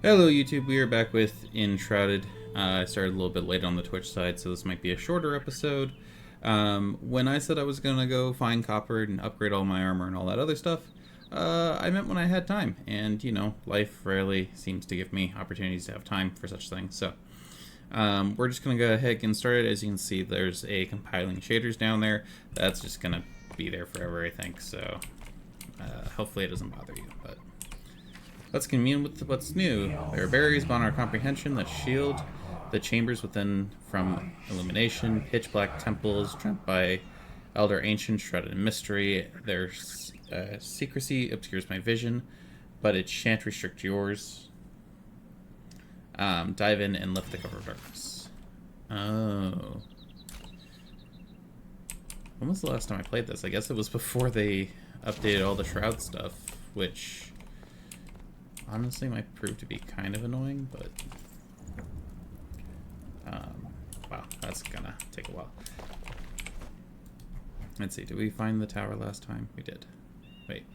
Hello YouTube, we are back with Enshrouded. I started a little bit late on the Twitch side, so this might be a shorter episode. When I said I was going to go find copper and upgrade all my armor and all that other stuff, I meant when I had time. And, you know, life rarely seems to give me opportunities to have time for such things. So, we're just going to go ahead and get started. As you can see, there's a compiling shaders down there. That's just going to be there forever, I think. So, hopefully it doesn't bother you, but... let's commune with what's new. There are barriers beyond our comprehension that shield the chambers within from illumination. Pitch black temples dreamt by elder ancient, shrouded in mystery. Their secrecy obscures my vision, but it shan't restrict yours. Dive in and lift the cover of darkness. Oh. When was the last time I played this? I guess it was before they updated all the shroud stuff, which... honestly might prove to be kind of annoying, but wow, that's gonna take a while. Let's see, did we find the tower last time? We did. Wait,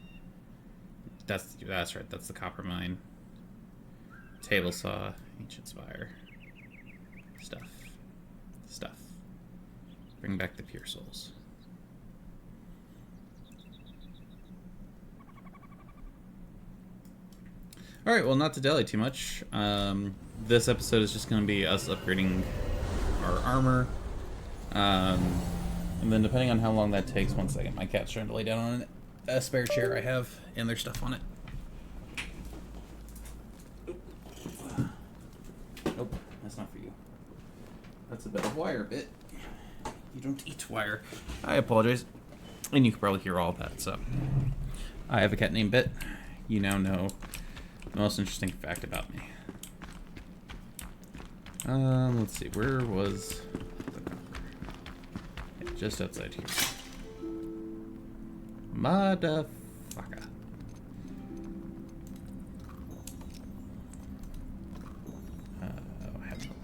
that's right, that's the copper mine. Table saw, ancient spire. Stuff. Bring back the pure souls. Alright, well, not to dally too much. This episode is just going to be us upgrading our armor. And then depending on how long that takes, one second, my cat's trying to lay down on a spare chair I have, and there's stuff on it. Nope, that's not for you. That's a bit of wire bit. You don't eat wire. I apologize. And you can probably hear all of that, so. I have a cat named Bit. You now know the most interesting fact about me. Let's see, where was the copper? Yeah, just outside here. Motherfucker. I have milk.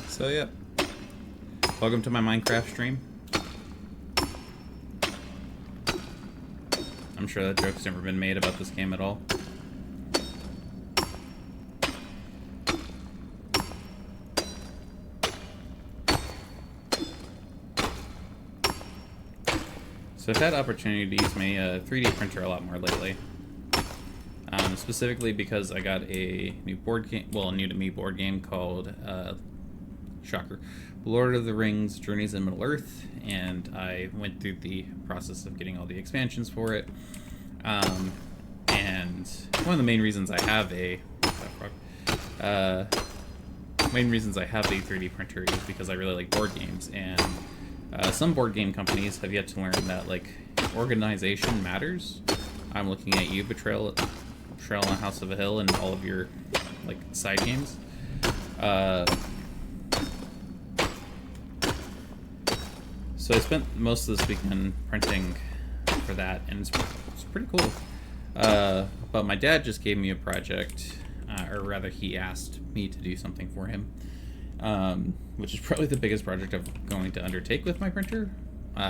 So yeah. Welcome to my Minecraft stream. I'm sure that joke's never been made about this game at all. So I've had opportunity to use my 3D printer a lot more lately. Specifically because I got a new board game, well, a new to me board game called, shocker, Lord of the Rings Journeys in Middle-earth, and I went through the process of getting all the expansions for it. And one of the main reasons I have a main reasons I have the 3D printer is because I really like board games, and some board game companies have yet to learn that like organization matters. I'm looking at you, Betrayal on House of a Hill, and all of your like side games. So I spent most of this weekend printing for that, and it's pretty cool. But my dad just gave me a project, or rather he asked me to do something for him, which is probably the biggest project I'm going to undertake with my printer,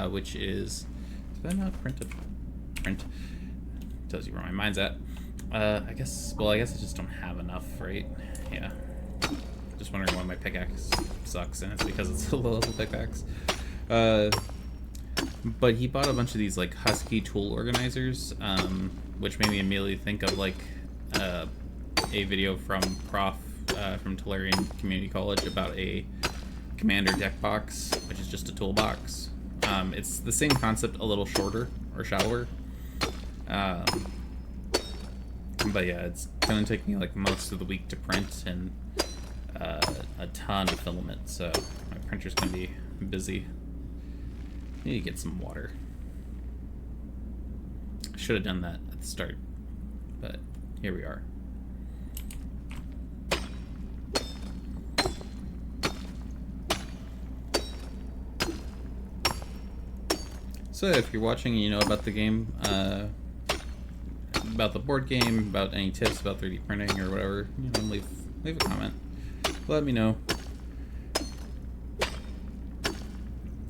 which is I not print? Tells you where my mind's at. I guess I just don't have enough, right? Yeah. Just wondering why my pickaxe sucks, and it's because it's a low-level pickaxe. But he bought a bunch of these like Husky tool organizers, which made me immediately think of like a video from Prof from Tellurian Community College about a Commander deck box, which is just a toolbox. It's the same concept, a little shorter or shallower. But yeah, it's gonna take me like most of the week to print and a ton of filament, so my printer's gonna be busy. Need to get some water. Should have done that at the start, but here we are. So if you're watching and you know about the game, about the board game, about any tips about 3D printing or whatever, you know, leave a comment. Let me know.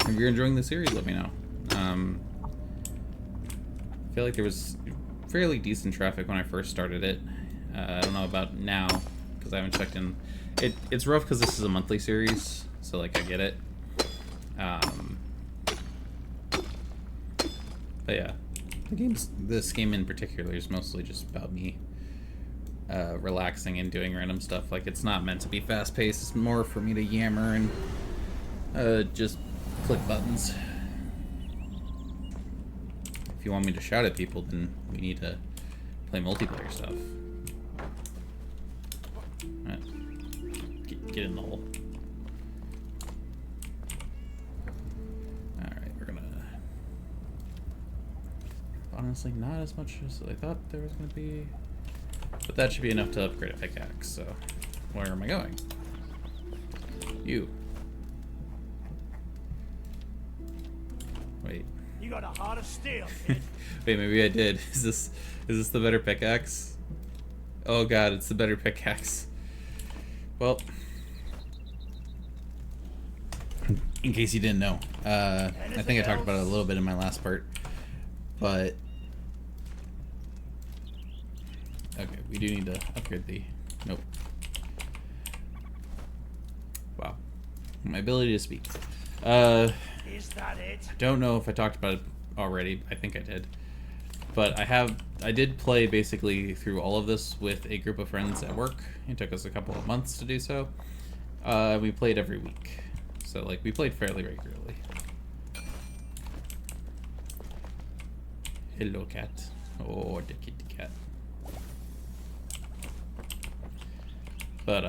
if you're enjoying the series, let me know. I feel like there was fairly decent traffic when I first started it. I don't know about now, because I haven't checked in. It's rough because this is a monthly series, so like I get it. But yeah, this game in particular is mostly just about me relaxing and doing random stuff. Like, it's not meant to be fast paced. It's more for me to yammer and just click buttons. If you want me to shout at people, then we need to play multiplayer stuff. Right. Get in the hole. Alright, we're gonna... Honestly, not as much as I thought there was gonna be. But that should be enough to upgrade a pickaxe, so... Where am I going? You. Wait. You got a heart of steel, kid. Wait, maybe I did. Is this the better pickaxe? Oh god, it's the better pickaxe. Well, in case you didn't know, I think I talked about it a little bit in my last part, but okay, we do need to upgrade the... Nope. Wow. My ability to speak. Is that it? I don't know if I talked about it already. I think I did. But I did play basically through all of this with a group of friends at work. It took us a couple of months to do so. We played every week. So, like, we played fairly regularly. Hello, cat. Oh, the kitty cat. But,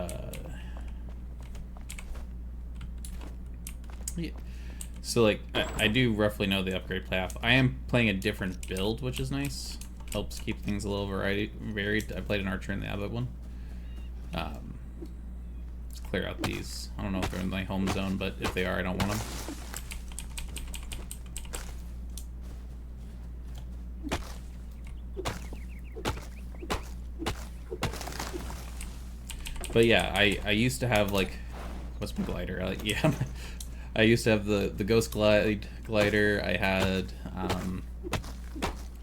yeah. So, like, I do roughly know the upgrade path. I am playing a different build, which is nice. Helps keep things a little varied. I played an archer in the abbot one. Let's clear out these. I don't know if they're in my home zone, but if they are, I don't want them. But yeah, I used to have, like, what's my glider? Yeah, I used to have the ghost glider. I had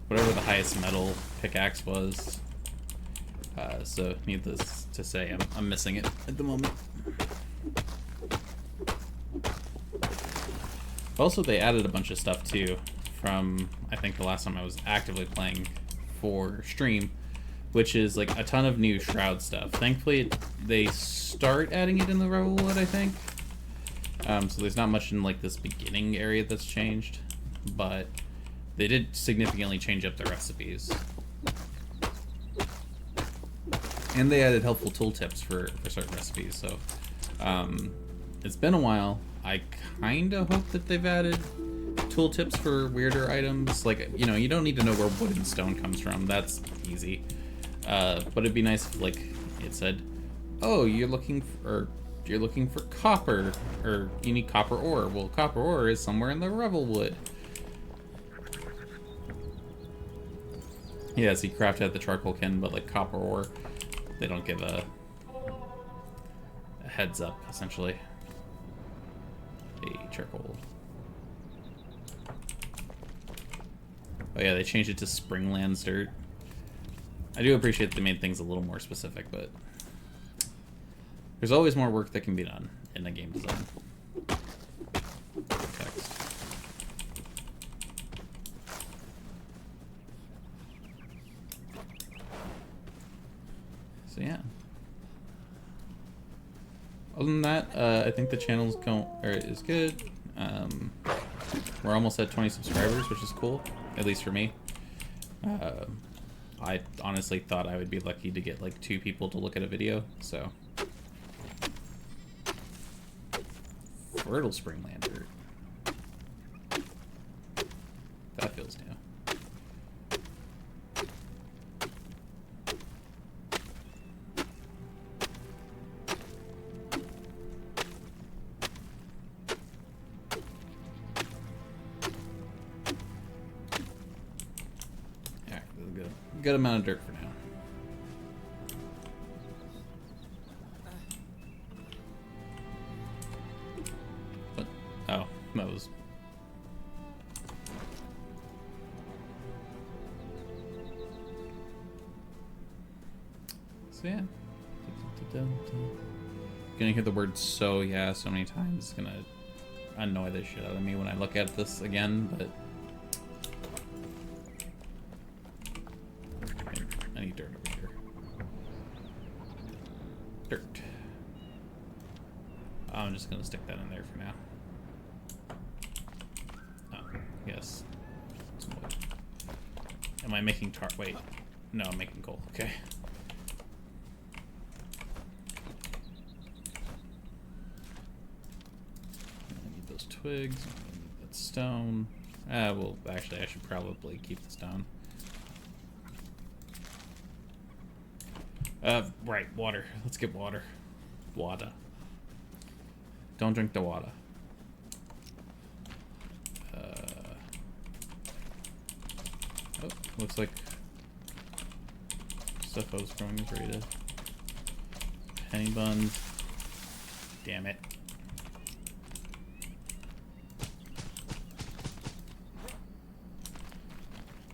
whatever the highest metal pickaxe was. So needless to say, I'm missing it at the moment. Also, they added a bunch of stuff too from, I think, the last time I was actively playing for stream, which is like a ton of new Shroud stuff. Thankfully, they start adding it in the Revelwood, I think. So there's not much in like this beginning area that's changed, but they did significantly change up the recipes. And they added helpful tooltips for certain recipes, so it's been a while. I kind of hope that they've added tooltips for weirder items. Like, you know, you don't need to know where wood and stone comes from. That's easy. But it'd be nice if, like, it said, oh, you're looking for copper, or you need copper ore. Well, copper ore is somewhere in the Revelwood. Yeah, so you craft at the charcoal kiln, but like copper ore, they don't give a heads up, essentially. Hey, charcoal. Oh yeah, they changed it to Springlands dirt. I do appreciate they made things a little more specific, but there's always more work that can be done in a game design. Text. So yeah. Other than that, I think the channel's is good. We're almost at 20 subscribers, which is cool, at least for me. I honestly thought I would be lucky to get like 2 people to look at a video, so. Fertile Springland dirt. That feels new. Alright, good amount of dirt for now. Oh, that was So yeah. Gonna hear the word "so" yeah so many times. It's gonna annoy the shit out of me when I look at this again, but I need dirt over here. Dirt. I'm just gonna stick that in there for now. Oh, yes. Some wood. Am I making tar? Wait. No, I'm making coal. Okay. I need those twigs. I need that stone. Well, actually, I should probably keep the stone. Right, water. Let's get water. Water. Don't drink the water. Oh, looks like stuff I was growing is ready to... Penny buns. Damn it.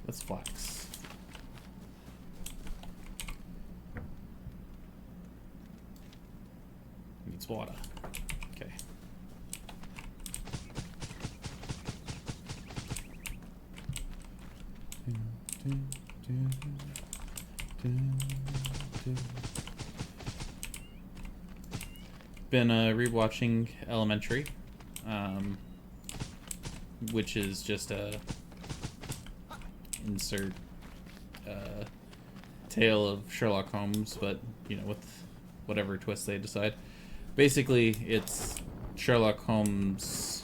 Let's flax. Needs water. Okay. Been rewatching Elementary, which is just a insert tale of Sherlock Holmes, but you know, with whatever twist they decide. Basically, it's Sherlock Holmes,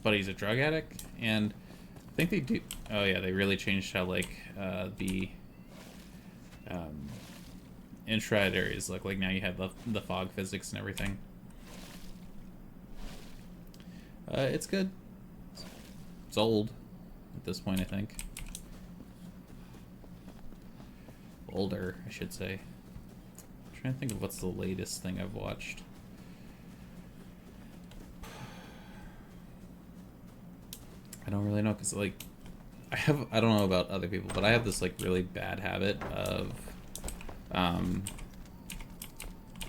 but he's a drug addict, and I think they do. Oh yeah, they really changed how like the Enshrouded areas look. Like now you have the fog physics and everything. It's good. It's old at this point, I think. Older, I should say. I'm trying to think of what's the latest thing I've watched. I don't really know, because like I don't know about other people, but I have this like really bad habit of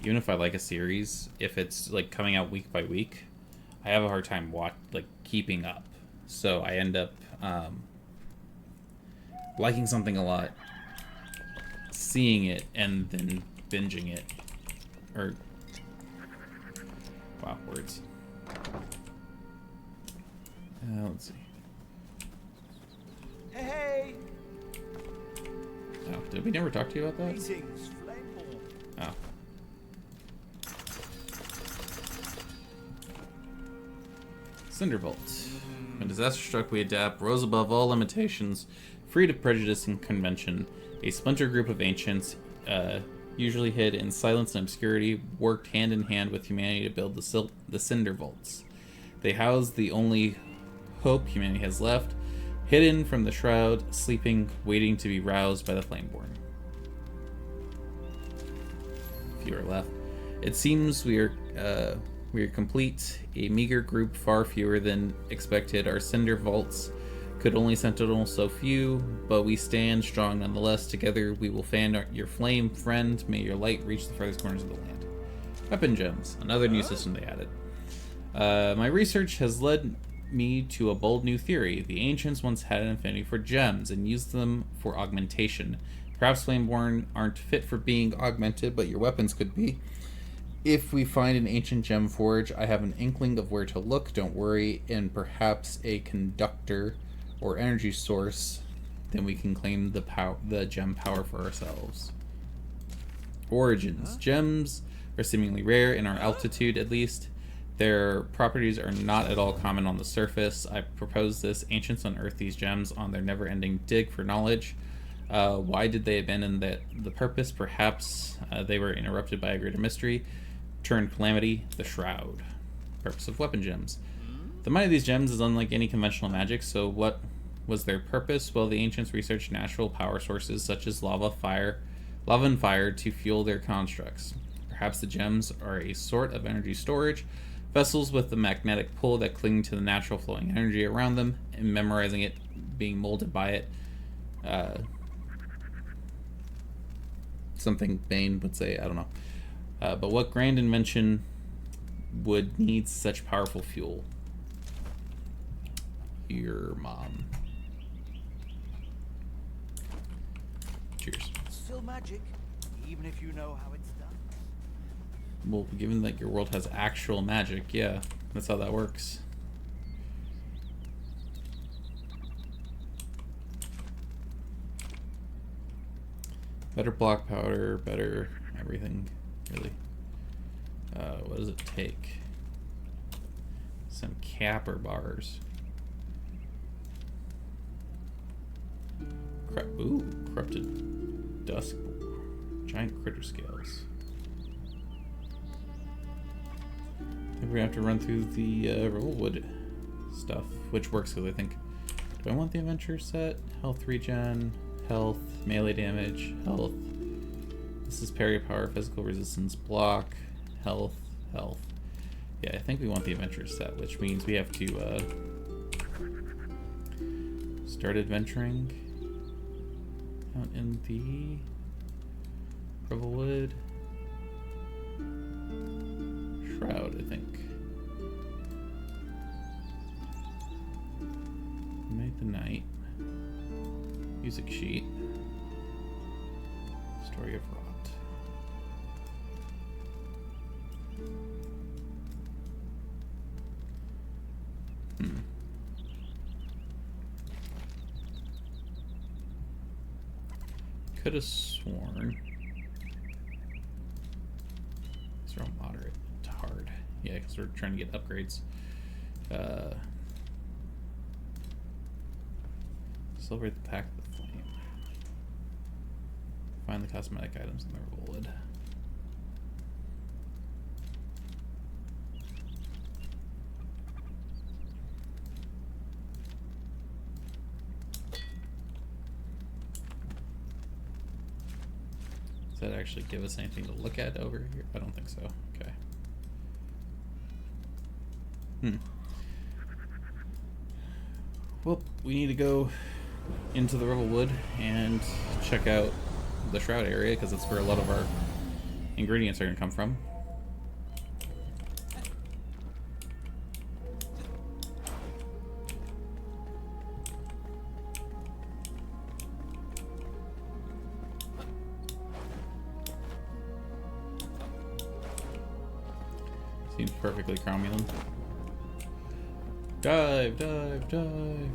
even if I like a series, if it's like coming out week by week, I have a hard time keeping up. So I end up liking something a lot, seeing it, and then binging it. Or wow, words. Let's see. Hey! Oh, did we never talk to you about that? Greetings, Flameborn. Oh. Cinderbolt. When disaster struck, we adapt, rose above all limitations, free to prejudice and convention. A splinter group of ancients, usually hid in silence and obscurity, worked hand in hand with humanity to build the Cinder Vaults. They house the only hope humanity has left, hidden from the shroud, sleeping, waiting to be roused by the Flameborn. Few are left. It seems we are complete, a meager group, far fewer than expected. Our Cinder Vaults could only sentinel so few, but we stand strong nonetheless. Together we will fan your flame, friend. May your light reach the farthest corners of the land. Weapon gems, another new system they added. My research has led me to a bold new theory. The ancients once had an affinity for gems and used them for augmentation. Perhaps Flameborn aren't fit for being augmented, but your weapons could be. If we find an ancient gem forge, I have an inkling of where to look, don't worry, and perhaps a conductor or energy source, then we can claim the gem power for ourselves. Origins. Gems are seemingly rare, in our altitude at least. Their properties are not at all common on the surface. I propose this. Ancients unearthed these gems on their never-ending dig for knowledge. Why did they abandon the purpose? Perhaps they were interrupted by a greater mystery. Turned calamity, the Shroud. Purpose of weapon gems. The might of these gems is unlike any conventional magic, so what was their purpose? Well, the ancients researched natural power sources such as lava and fire to fuel their constructs. Perhaps the gems are a sort of energy storage, vessels with the magnetic pull that cling to the natural flowing energy around them, and memorizing it, being molded by it. something Bane would say. I don't know. But what grand invention would need such powerful fuel? Your mom. Cheers. Still magic, even if you know how it's done. Well, given that your world has actual magic, yeah, that's how that works. Better block powder, better everything, really. What does it take? Some capper bars. Ooh, corrupted dusk. Giant critter scales. I think we're gonna have to run through the Rivelwood stuff, which works because I think. Do I want the adventure set? Health regen, health, melee damage, health. This is parry power, physical resistance, block, health, health. Yeah, I think we want the adventure set, which means we have to start adventuring out in the Rivelwood Shroud, I think. Made the night. Music sheet. Story of Rot. Could have sworn. These are all moderate to hard. Yeah, because we're trying to get upgrades. Celebrate the Pact of the Flame. Find the cosmetic items in the Rivelwood. Does that actually give us anything to look at over here? I don't think so. Okay. Well, we need to go into the Rivelwood and check out the Shroud area because that's where a lot of our ingredients are going to come from. Seems perfectly cromulent. Dive, dive, dive.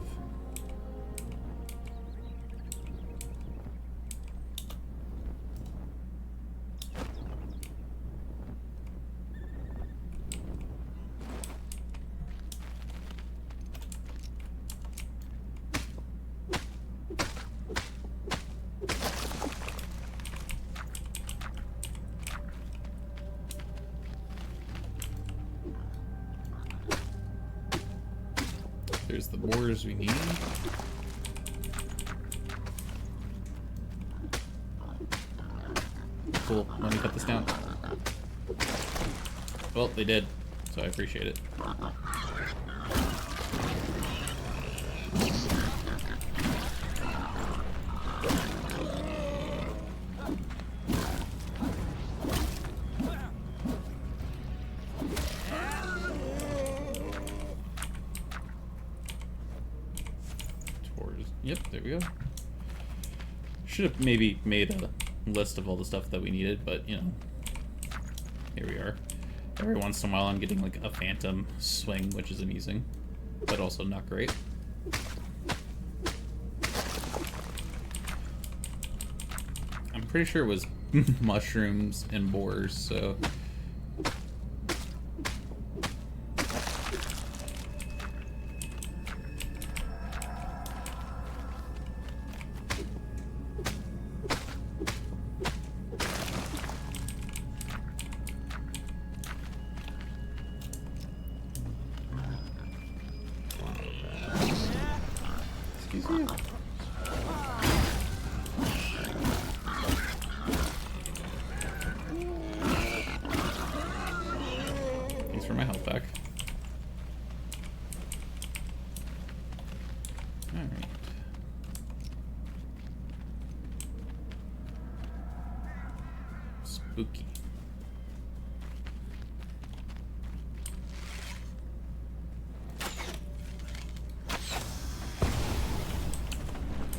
There's the boars we need. Cool. Let me cut this down. Well, they did, so I appreciate it. Yep, there we go. Should have maybe made a list of all the stuff that we needed, but you know, here we are. Every once in a while I'm getting like a phantom swing, which is amusing, but also not great. I'm pretty sure it was mushrooms and boars, so... Thanks for my health back. Alright. Spooky.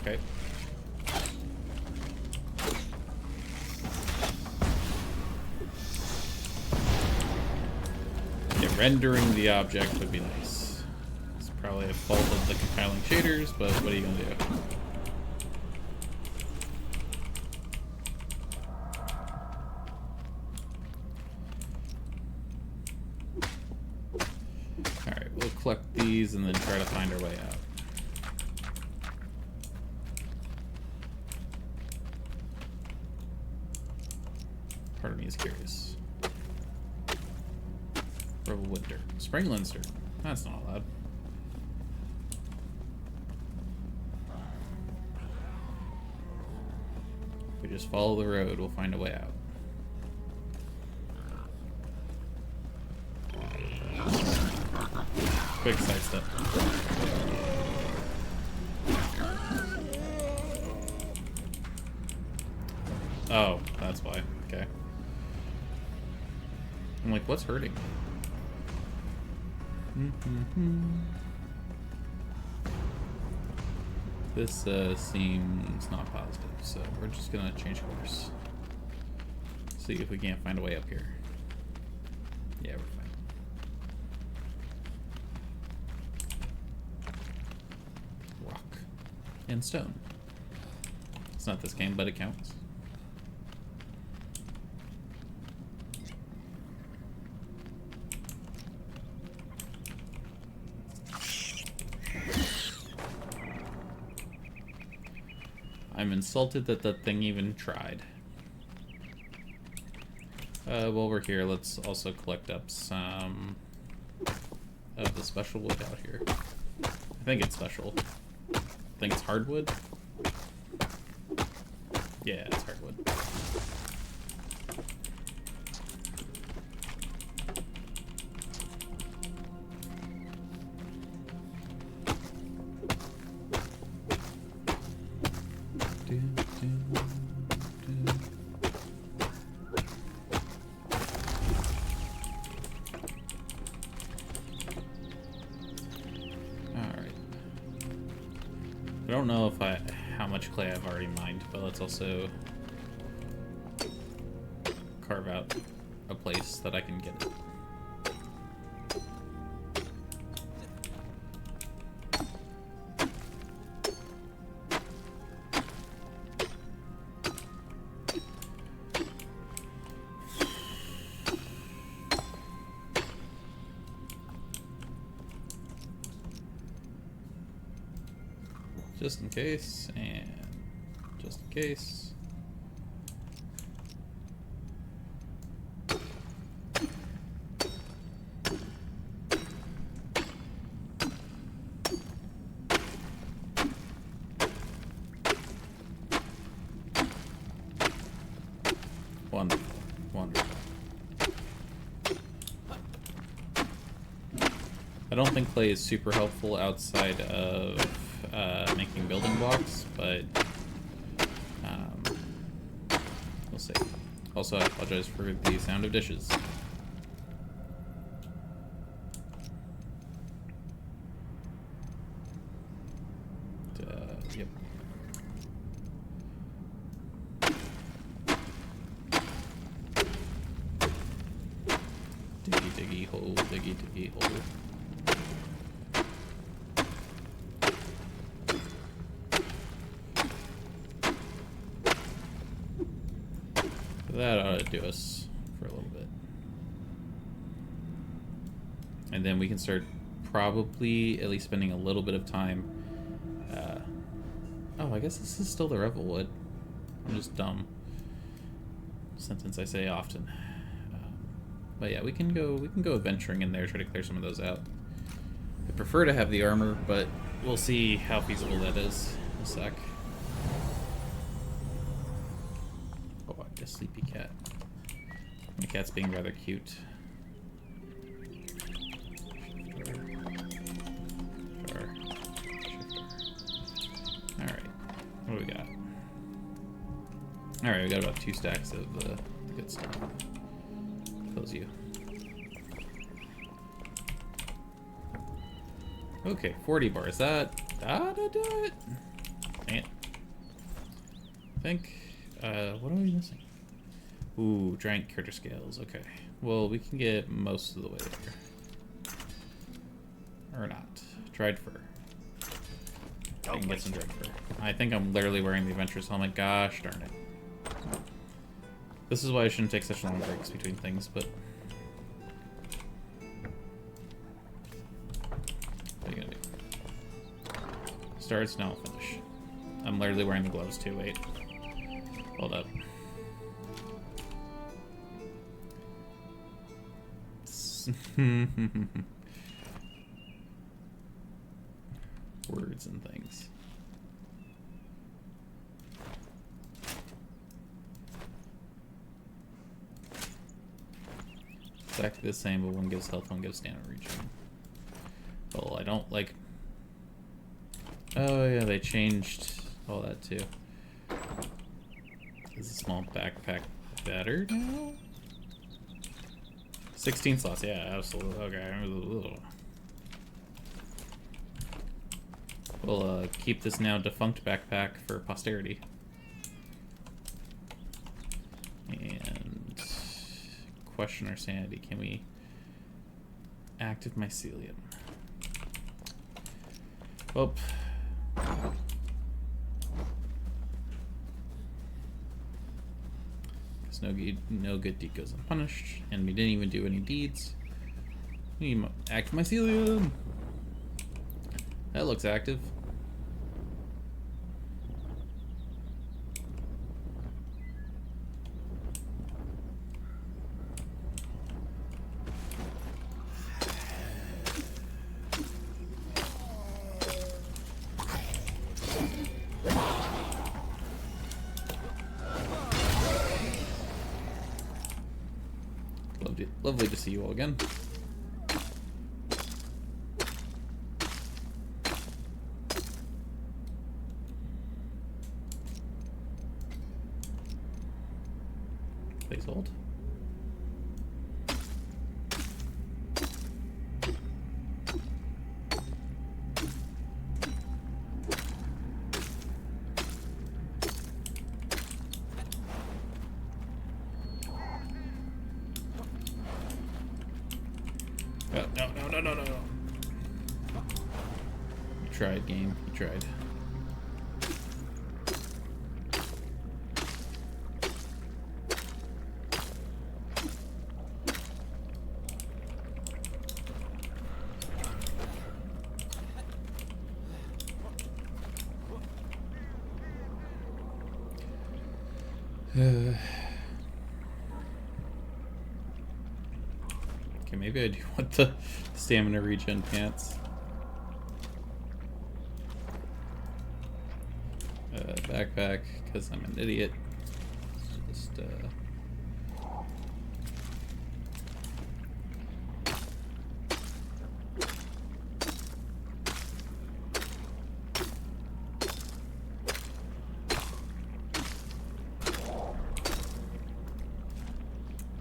Okay. Yeah, rendering the object would be nice. It's probably a fault of the compiling shaders, but what are you gonna do? Alright, we'll collect these and then try to find our way out. Part of me is curious. Rebel Winter. Spring Linster. That's not allowed. If we just follow the road, we'll find a way out. Quick sidestep. Oh, that's why. Okay. I'm like, what's hurting? This seems not positive, so we're just gonna change course. See if we can't find a way up here. Yeah, we're fine. Rock and stone. It's not this game, but it counts. I'm insulted that that thing even tried. While we're here, let's also collect up some of the special wood out here. I think it's special. I think it's hardwood. Yeah, it's hardwood. I don't know if how much clay I've already mined, but let's also carve out a place that I can get it. Just in case, and just in case. Wonderful, wonderful. I don't think clay is super helpful outside of making building blocks, but we'll see. Also, I apologize for the sound of dishes. Yep. Diggy, diggy hole, diggy, diggy hole. That ought to do us for a little bit. And then we can start probably at least spending a little bit of time. Oh, I guess this is still the Revel Wood. I'm just dumb. Sentence I say often. But yeah, we can go adventuring in there, try to clear some of those out. I prefer to have the armor, but we'll see how feasible that is in a sec. Oh, I guess sleepy cat. My cat's being rather cute. Sure. Alright. What do we got? Alright, we got about 2 stacks of the Good stuff. Close you. Okay, 40 bars. That'll do it. Dang it. I think. What are we missing? Ooh, giant critter scales. Okay. Well, we can get most of the way there. Or not. Dried fur. I can get some dried fur. I think I'm literally wearing the adventurer's helmet. Gosh darn it. This is why I shouldn't take such long breaks between things, but... What are you gonna do? Starts, now I'll finish. I'm literally wearing the gloves too, wait. Hold up. Words and things. Exactly the same, but one gives health, one gives stamina regen. Well, I don't like... Oh yeah, they changed all that too. Is a small backpack better now? 16 slots, yeah, absolutely. Okay. We'll keep this now defunct backpack for posterity. And question our sanity. Can we active mycelium? Well, no good deed goes unpunished, and we didn't even do any deeds. We need active mycelium. That looks active. Lovely to see you all again. Please hold. No. You tried, game. You tried. Okay, maybe I do want the stamina regen pants. Backpack, because I'm an idiot. Just, how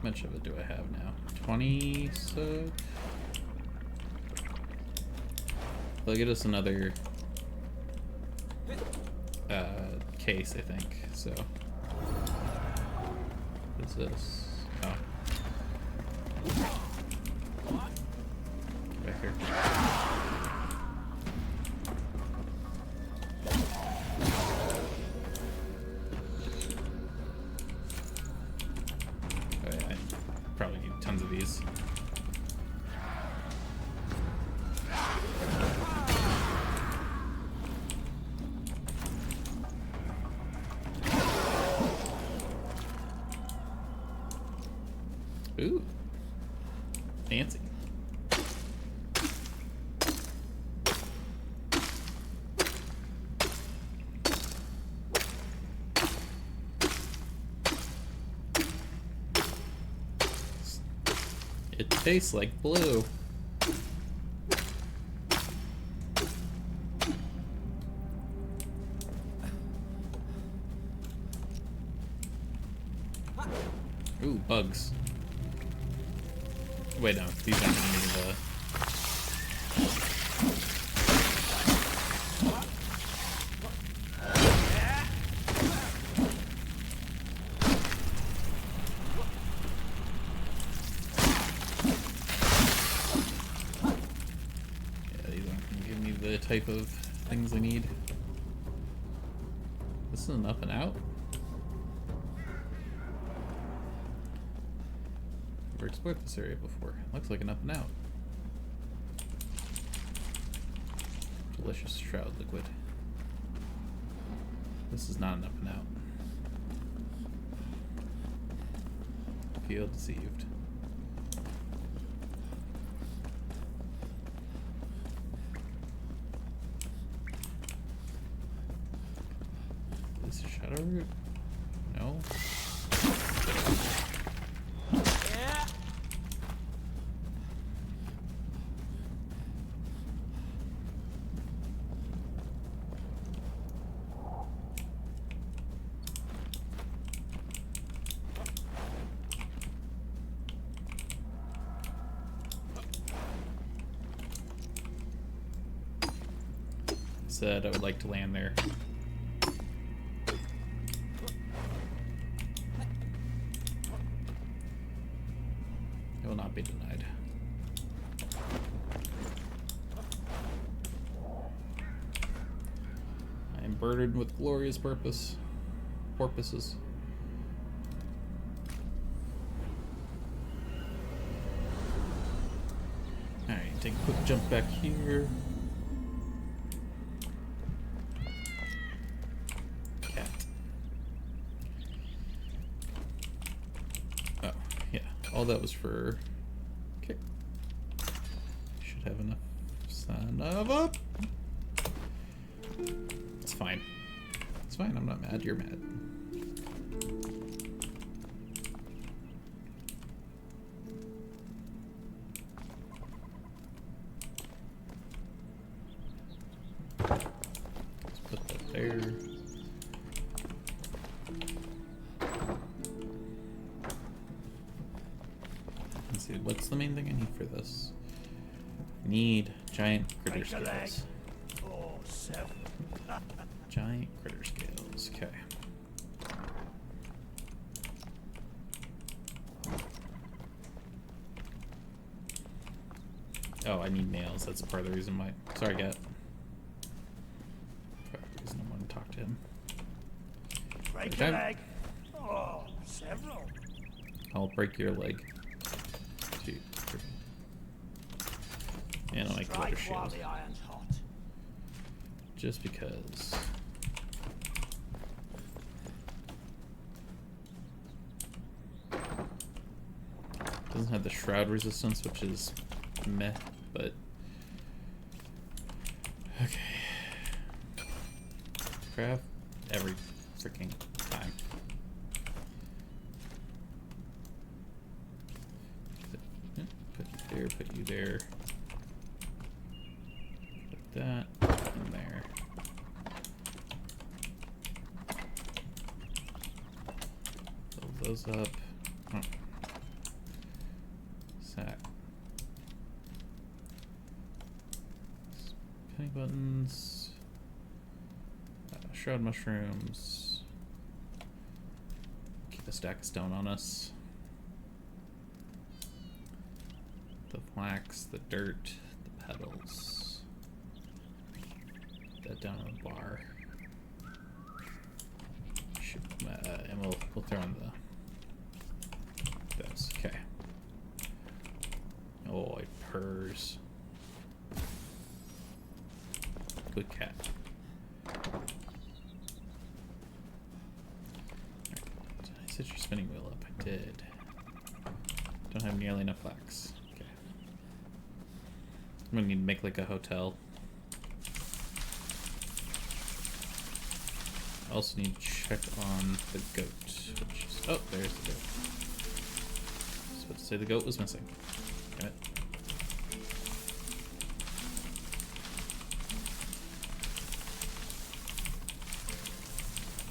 much of it do I have now? 20, so... They'll get us another case, I think, so... What's this? Oh. Back here. Oh, yeah, I probably need tons of these. Ooh, fancy. It tastes like blue. Ooh, bugs. Wait, no, these aren't any of the... Yeah, these aren't gonna give me the type of things I need. This is an up and out? Never explored this area before. Looks like an up and out. Delicious shroud liquid. This is not an up and out. Feel deceived. Is this a shadow root? No. Said I would like to land there. It will not be denied. I am burdened with glorious porpoises. Alright, take a quick jump back here. All that was for... Okay. Should have enough. Son of a... It's fine. It's fine, I'm not mad, you're mad. Let's put that there. What's the main thing I need for this? Need giant critter scales. Oh, 7. Giant critter scales. Okay. Oh, I need nails. That's part of the reason why. Sorry, Gat. Part of the reason I want to talk to him. Break your leg. Oh, several. I'll break your leg. 2, 3. And I'll make the other shield. The iron's hot. Just because. Doesn't have the shroud resistance, which is meh, but okay. Craft every freaking time. Put you there, put you there. Put that in there. Build those up. Oh. Sack. Penny buttons. Shroud mushrooms. Keep a stack of stone on us. The flax, the dirt, the petals. Put that down on the bar. And we'll throw in those. Okay. Oh, it purrs. Good cat. Right. I set your spinning wheel up. I did. Don't have nearly enough flax. Okay. I'm gonna need to make like a hotel. I also need to check on the goat. Which is, oh, there's the goat. I was about to say the goat was missing. Damn it.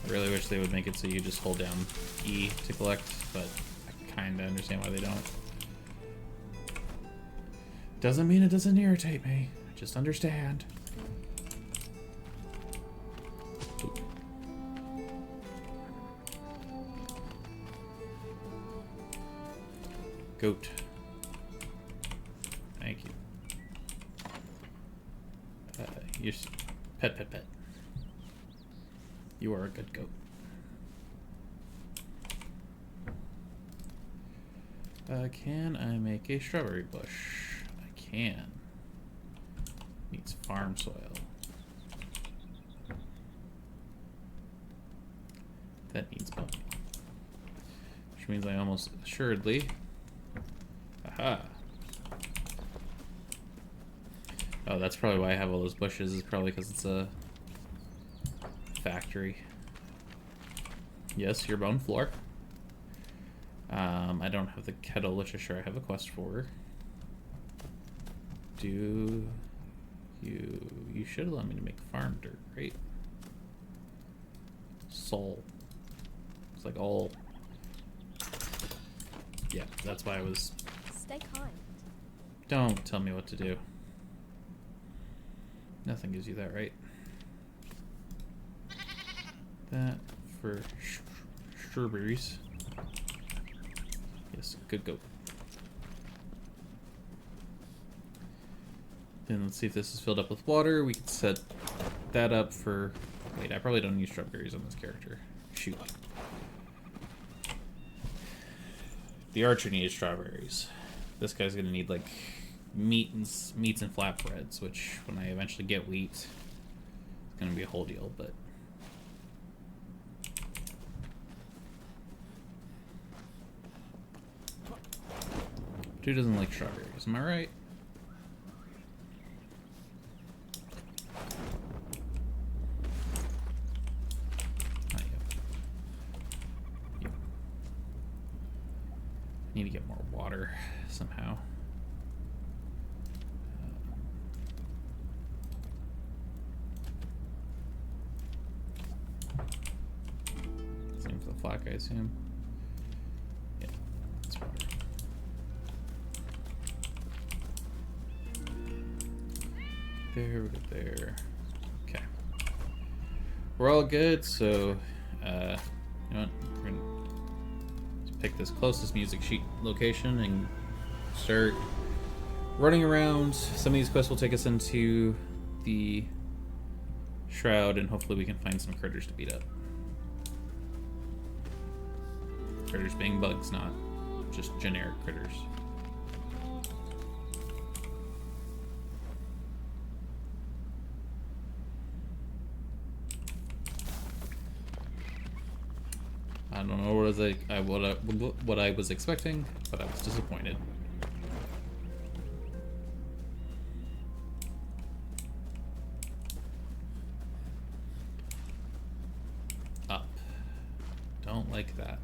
I really wish they would make it so you just hold down E to collect, but I kinda understand why they don't. Doesn't mean it doesn't irritate me. Just understand. Ooh. Goat. Thank you. You're pet. You are a good goat. Can I make a strawberry bush? I can. Needs farm soil. That needs bone. Which means I almost assuredly... Aha! Oh, that's probably why I have all those bushes, is probably because it's a factory. Yes, your bone floor. I don't have the kettle, which I'm sure I have a quest for. Do you should allow me to make farm dirt, right? Soul. It's like all. Yeah, that's why I was. Stay kind. Don't tell me what to do. Nothing gives you that right. That for strawberries. Yes, good goat. Then let's see if this is filled up with water. We can set that up for... Wait, I probably don't need strawberries on this character. Shoot. The archer needed strawberries. This guy's gonna need like meats and flatbreads, which when I eventually get wheat, it's gonna be a whole deal, but... Who doesn't like strawberries? Am I right? Not yet. Yeah. Need to get more water somehow. Same for the flak, I assume. Yeah, that's water. There, we go there. Okay. We're all good, so, you know what? We're gonna just pick this closest music sheet location and start running around. Some of these quests will take us into the Shroud, and hopefully we can find some critters to beat up. Critters being bugs, not just generic critters. I don't know what I was expecting, but I was disappointed. Up. Don't like that.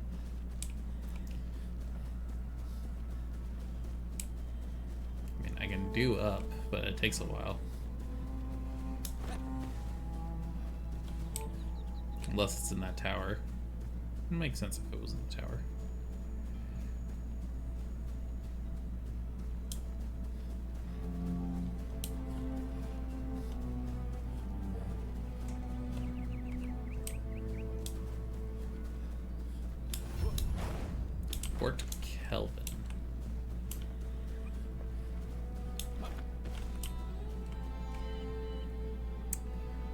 I mean, I can do up, but it takes a while. Unless it's in that tower. It makes sense if it was in the tower. Fort Kelvin.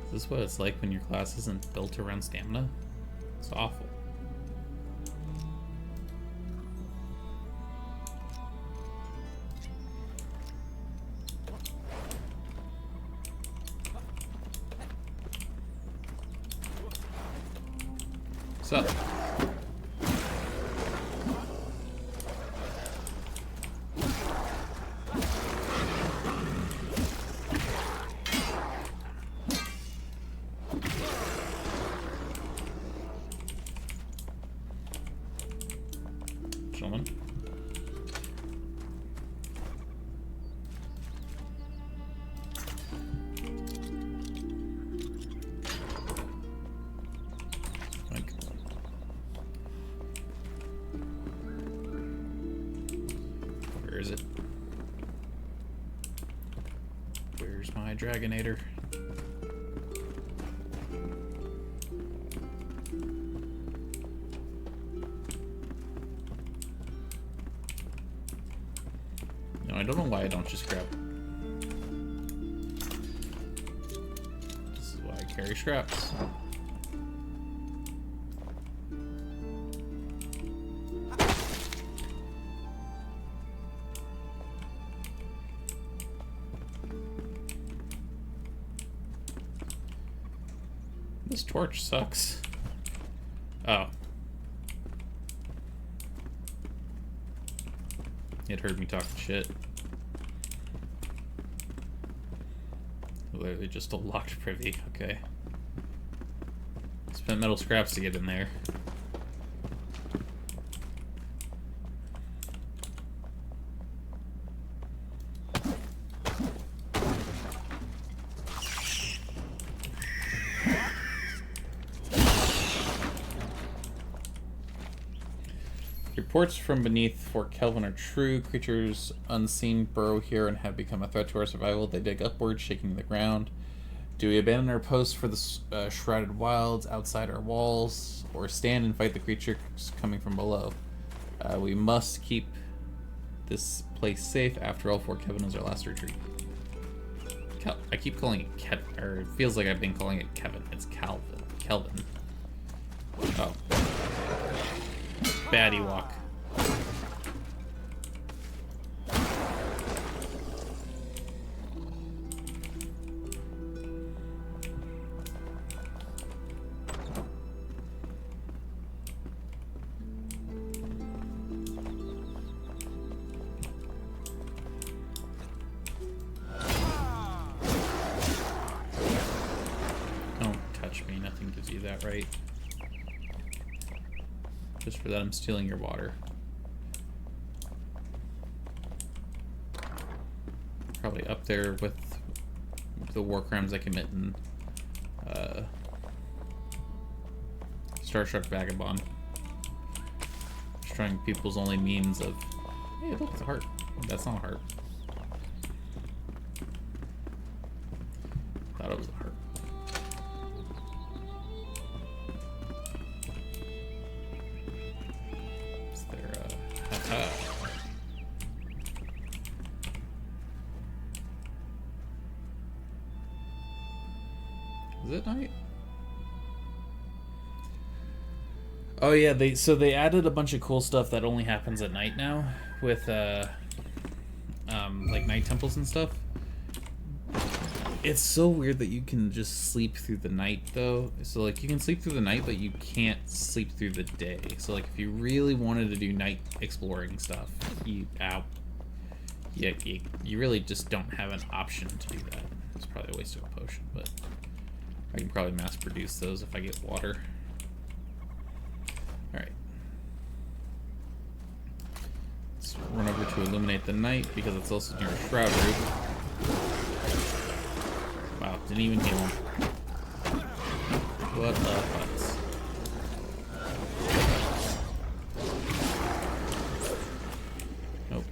Is this what it's like when your class isn't built around stamina? It's awful. So, gentlemen. Dragonator. No, I don't know why I don't just grab. This is why I carry scraps. This torch sucks. Oh. It heard me talking shit. Literally just a locked privy, okay. Spent metal scraps to get in there. Reports from beneath Fort Kelvin are true. Creatures unseen burrow here and have become a threat to our survival. They dig upward, shaking the ground. Do we abandon our post for the shrouded wilds outside our walls, or stand and fight the creatures coming from below? We must keep this place safe. After all, Fort Kelvin is our last retreat. I keep calling it Kevin, or it feels like I've been calling it Kevin. It's Calvin. Kelvin. Oh. Baddie walk. Don't touch me, nothing gives you that right. Just for that, I'm stealing your water. Probably up there with the war crimes I commit in Starstruck Vagabond. Destroying people's only means of... Hey, look, it's a heart. That's not a heart. Thought it was a heart. Is it night? Oh yeah, they added a bunch of cool stuff that only happens at night now with like night temples and stuff. It's so weird that you can just sleep through the night though. So like you can sleep through the night, but you can't sleep through the day. So like if you really wanted to do night exploring stuff, you really just don't have an option to do that. It's probably a waste of a potion, but I can probably mass produce those if I get water. Alright. Let's run over to illuminate the night because it's also near a shroud room. Wow, didn't even heal him. What the butts? Nope.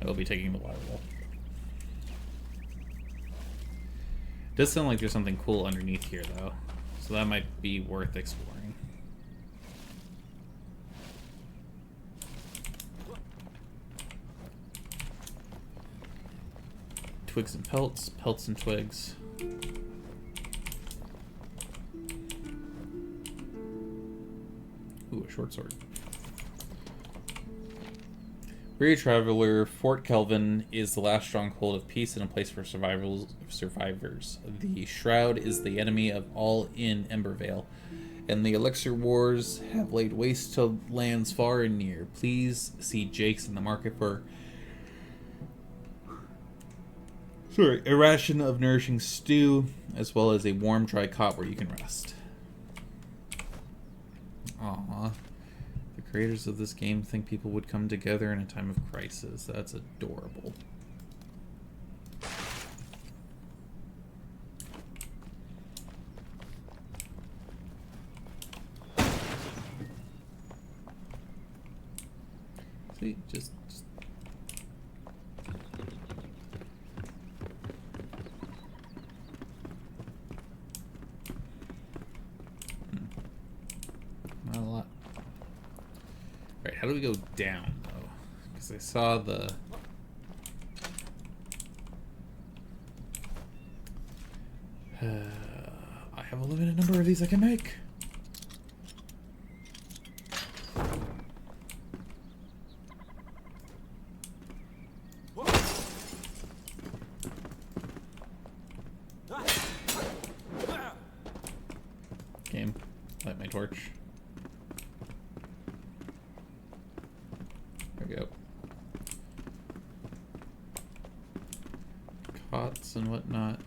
I will be taking the water wall. Does sound like there's something cool underneath here though, so that might be worth exploring. Twigs and pelts, pelts and twigs. Ooh, a short sword. Weary traveler, Fort Kelvin is the last stronghold of peace and a place for survivors. The Shroud is the enemy of all in Embervale, and the Elixir Wars have laid waste to lands far and near. Please see Jake's in the market for a ration of nourishing stew, as well as a warm, dry cot where you can rest. Aww. The creators of this game think people would come together in a time of crisis. That's adorable. Sweet, just... Not a lot. Right, how do we go down, though? Because I saw the... I have a limited number of these I can make. Game, light my torch. There we go. Cots and whatnot.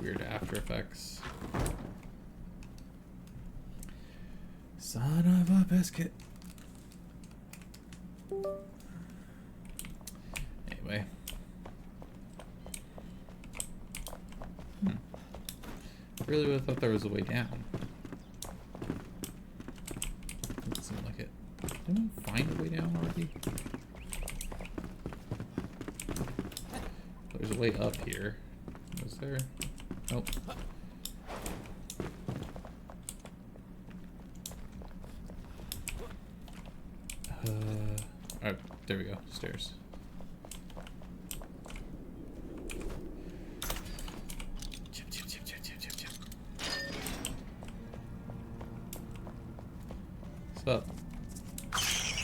Weird After Effects. Son of a biscuit. Anyway. Really would have thought there was a way down. Doesn't seem like it. Didn't I find a way down already? There's a way up here. Was there? Nope. Oh, there we go. Stairs. What's up?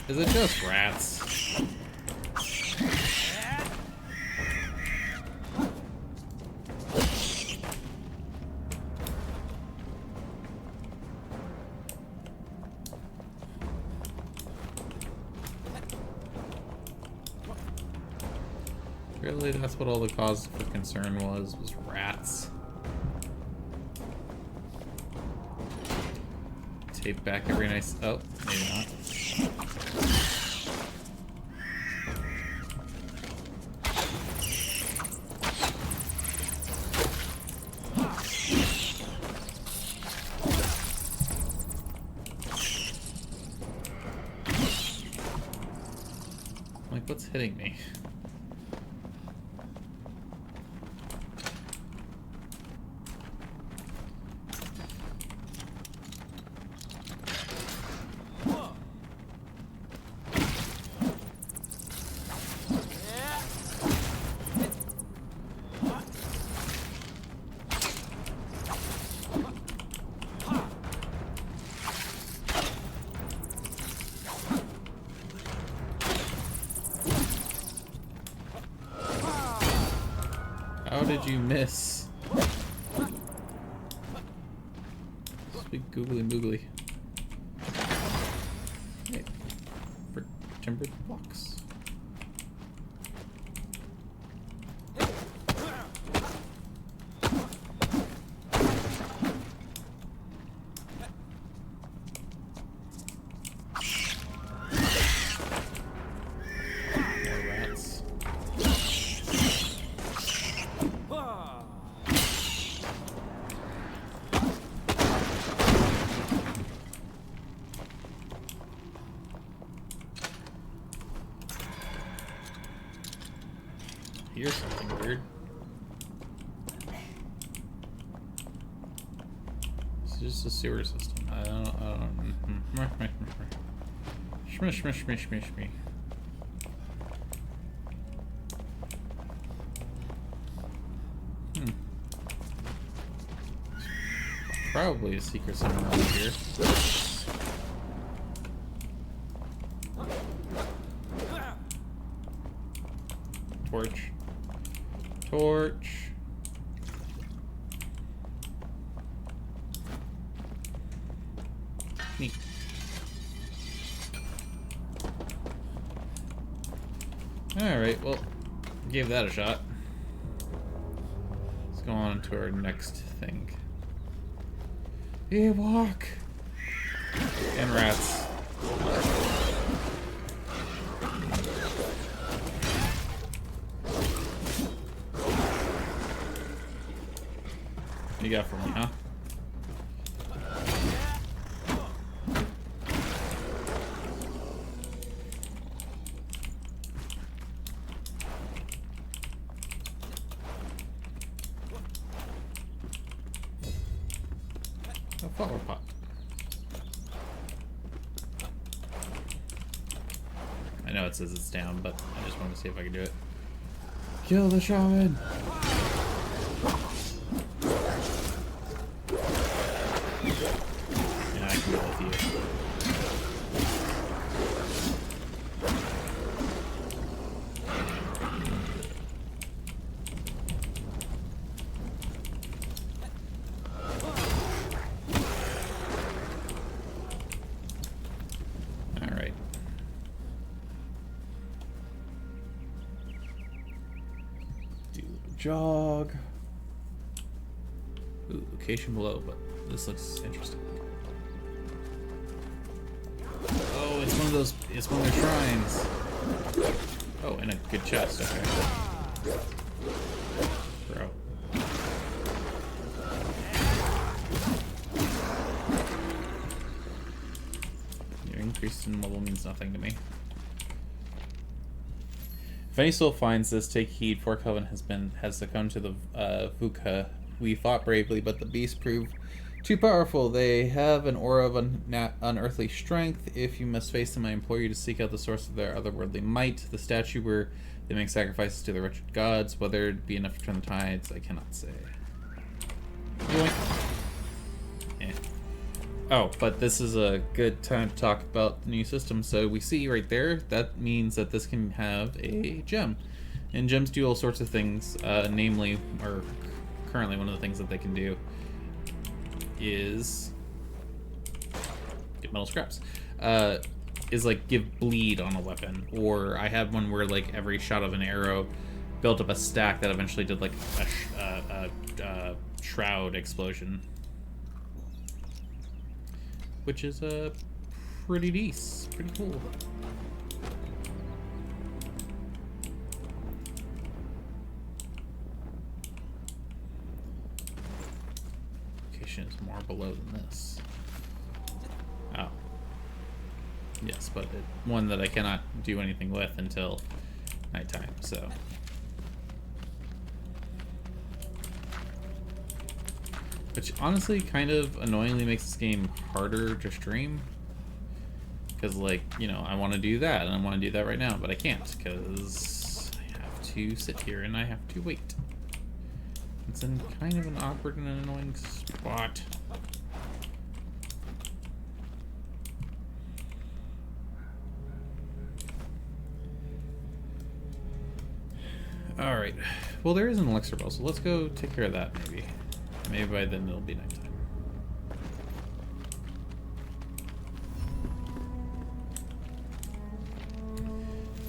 Is it just rats? Really, that's what all the cause for concern was rats. Tape back every nice... Oh, maybe not. Like, what's hitting me? How did you miss? Big googly moogly. Hey, for timbered blocks. Here's something weird. This is just a sewer system. I don't. Shmish, shmish, shmish, shmish, shmish. Probably a secret somewhere around here. Torch. Torch. Neat. Alright, well, gave that a shot. Let's go on to our next thing. Walk! And rats. You got for me, huh? A flower pot. I know it says it's down, but I just wanted to see if I could do it. Kill the shaman! Yeah, I can go with you. Alright. Do a little jog. Ooh, location below, but this looks interesting. Oh, it's one of those, it's one of their shrines. Oh, and a good chest, okay. Bro. Your increase in level means nothing to me. If any soul finds this, take heed. Fort Coven has succumbed to the Vuka. We fought bravely, but the beasts proved too powerful. They have an aura of unearthly strength. If you must face them, I implore you to seek out the source of their otherworldly might. The statue where they make sacrifices to the wretched gods. Whether it be enough to turn the tides, I cannot say. Eh. Oh, but this is a good time to talk about the new system. So we see right there, that means that this can have a gem. And gems do all sorts of things, namely, or currently one of the things that they can do is get metal scraps. Is like give bleed on a weapon, or I had one where like every shot of an arrow built up a stack that eventually did like a shroud explosion, which is pretty decent, pretty cool. Location is more below than this. Oh. Yes, but one that I cannot do anything with until nighttime, so. Which honestly kind of annoyingly makes this game harder to stream. Because, like, you know, I want to do that, and I want to do that right now, but I can't, because I have to sit here and I have to wait. It's in kind of an awkward and annoying spot. Alright. Well, there is an elixir bell, so let's go take care of that, maybe. Maybe by then it'll be nighttime.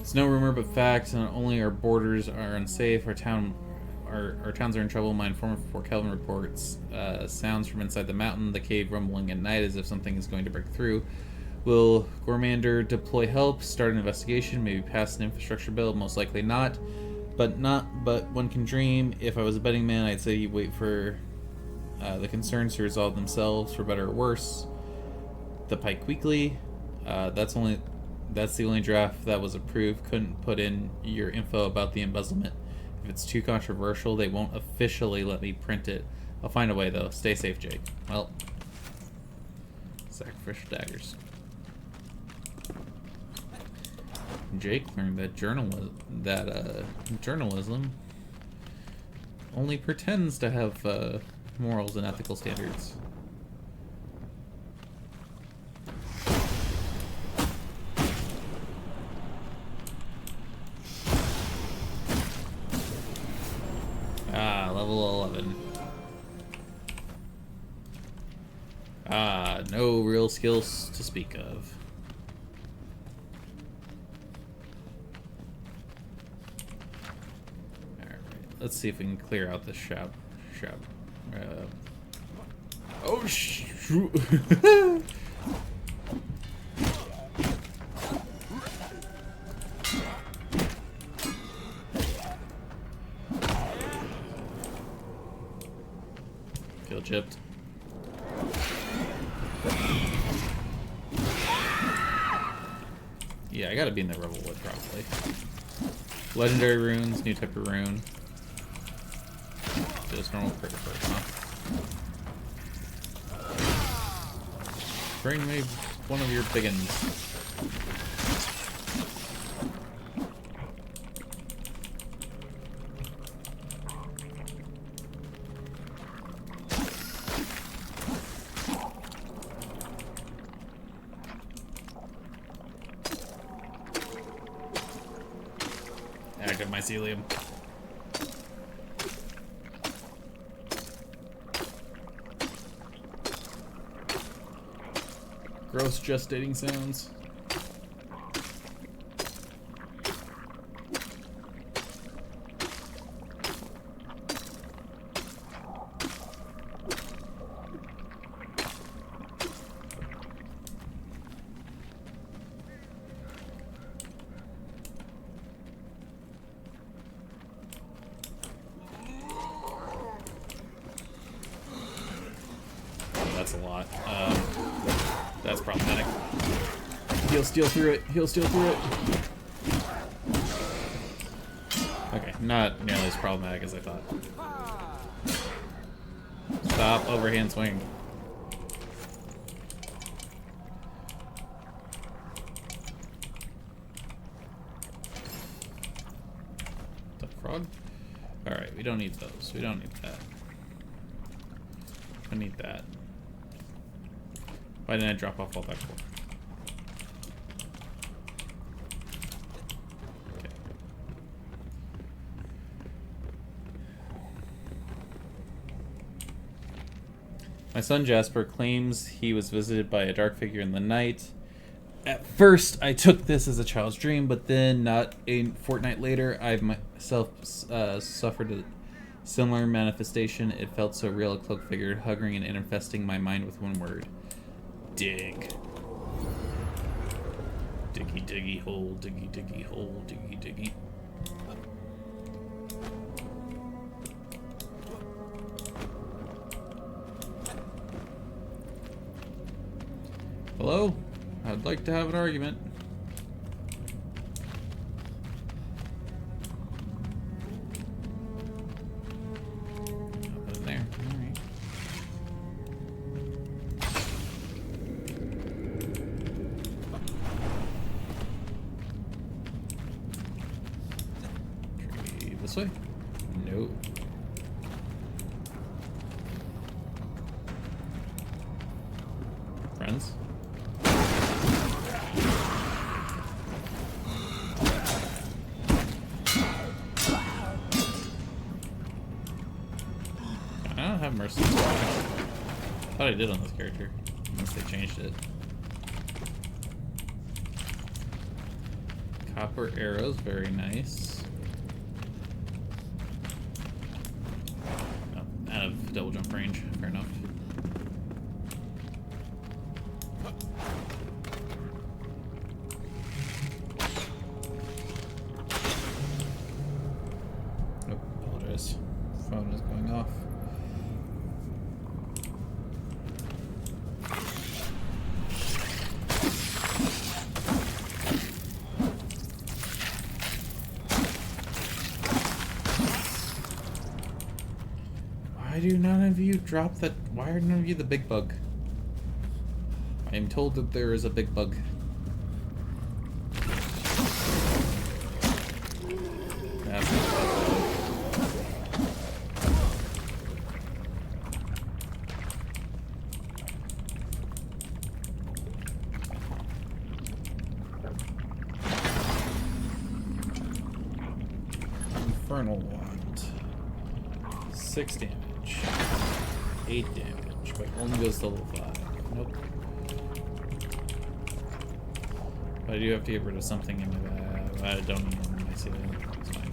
It's no rumor but fact. Not only our borders are unsafe, our towns are in trouble. My informant for Fort Kelvin reports sounds from inside the mountain, the cave rumbling at night as if something is going to break through. Will Gormander deploy help, start an investigation, maybe pass an infrastructure bill? Most likely not. But one can dream. If I was a betting man, I'd say you wait for the concerns to resolve themselves, for better or worse. The Pike Weekly. That's the only draft that was approved. Couldn't put in your info about the embezzlement. If it's too controversial, they won't officially let me print it. I'll find a way though. Stay safe, Jake. Well, sacrificial daggers. Jake learned that journalism only pretends to have morals and ethical standards. Ah, level 11. Ah, no real skills to speak of. Let's see if we can clear out this shop. Oh shoot! Feel chipped. Yeah, I gotta be in the Revelwood probably. Legendary runes, new type of rune. Just normal critter first, huh? Bring me one of your biggins. Active mycelium. Gross gestating sounds. That's a lot. That's problematic. He'll steal through it. He'll steal through it. Okay, not nearly as problematic as I thought. Stop overhand swing. The frog? Alright, we don't need those. We don't need that. I need that. Why didn't I drop off all that for? Okay. My son Jasper claims he was visited by a dark figure in the night. At first, I took this as a child's dream, but then, not a fortnight later, I've myself suffered a similar manifestation. It felt so real, a cloaked figure hovering and infesting my mind with one word. Dig. Diggy, diggy, hole, diggy, diggy, hole, diggy, diggy. Hello? I'd like to have an argument. Nothing there. Alright. Tree this way? No. Friends? I don't have mercy. I thought I did on this character, unless they changed it. Copper arrows, very nice. Oh, out of double jump range, fair enough. Nope, apologize. Phone is going off. Why do none of you drop that? Why are none of you the big bug? I am told that there is a big bug. That's a big bug. Infernal Wand. 6 damage. 8 damage, but only goes to level 5. Nope. But I do have to get rid of something in my bag. I don't even see that. It's fine.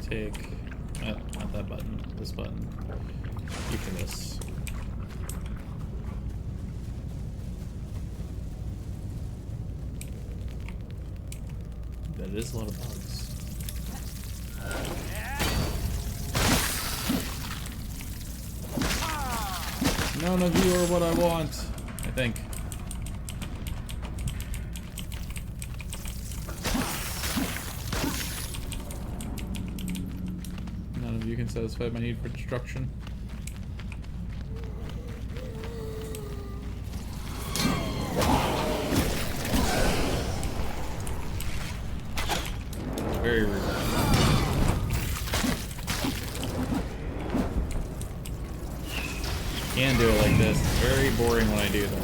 Take. Not that button. This button. Keep for this. That is a lot of bugs. None of you are what I want, I think. None of you can satisfy my need for destruction. can do it like this. It's very boring when I do that.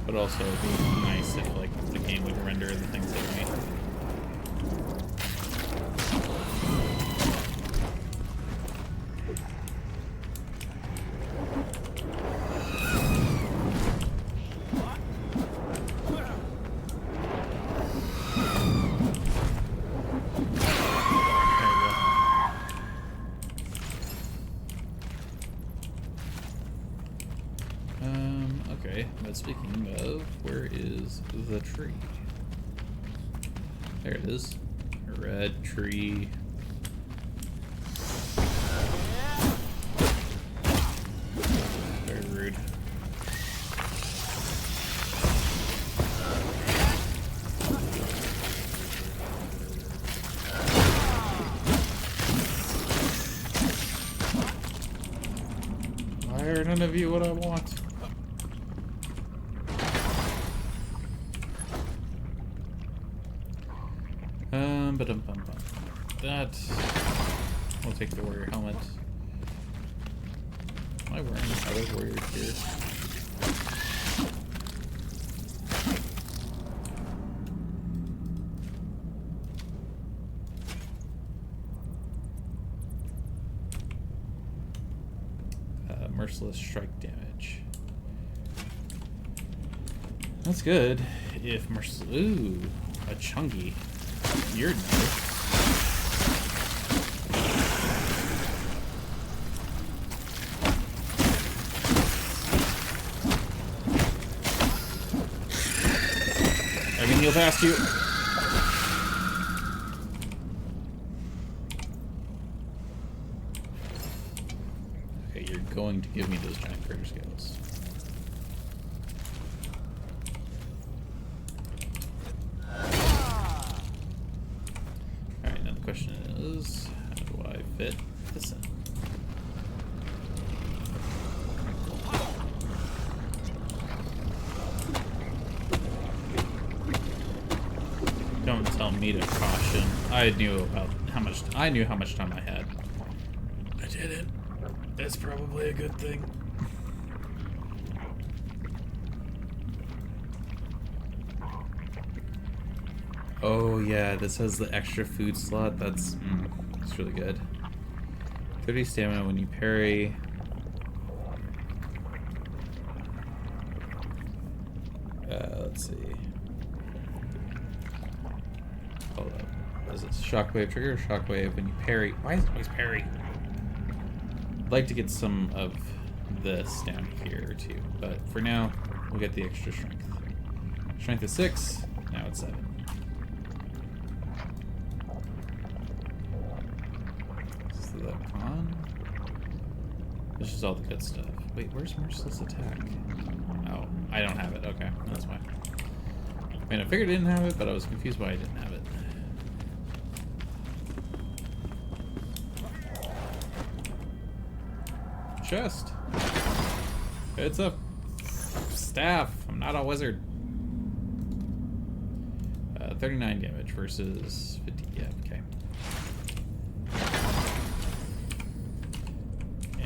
But also it'd be nice if like the game would render the things that I need. Okay, but speaking of, where is the tree? There it is. A red tree. Very rude. Why are none of you what I want? That we'll take the warrior helmet. Am I wearing other warrior gear? Merciless strike damage. That's good. If merciless, ooh, a chunky. You're nice. I can heal past you. Okay, you're going to give me those giant critter scales. Alright, now the question is, how do I fit this in? Don't tell me to caution. I knew how much time I had. I didn't. That's probably a good thing. Oh yeah, this has the extra food slot. That's really good. 30 stamina when you parry. Let's see. Hold up. Is it shockwave trigger or shockwave when you parry? Why is it always parry? I'd like to get some of this down here too, but for now, we'll get the extra strength. Strength is 6, now it's 7. So that come on. This is all the good stuff. Wait, where's Merciless Attack? Oh, I don't have it. Okay, that's fine. I mean, I figured I didn't have it, but I was confused why I didn't have it. Chest. It's a staff. I'm not a wizard. 39 damage versus 50. Yeah, okay.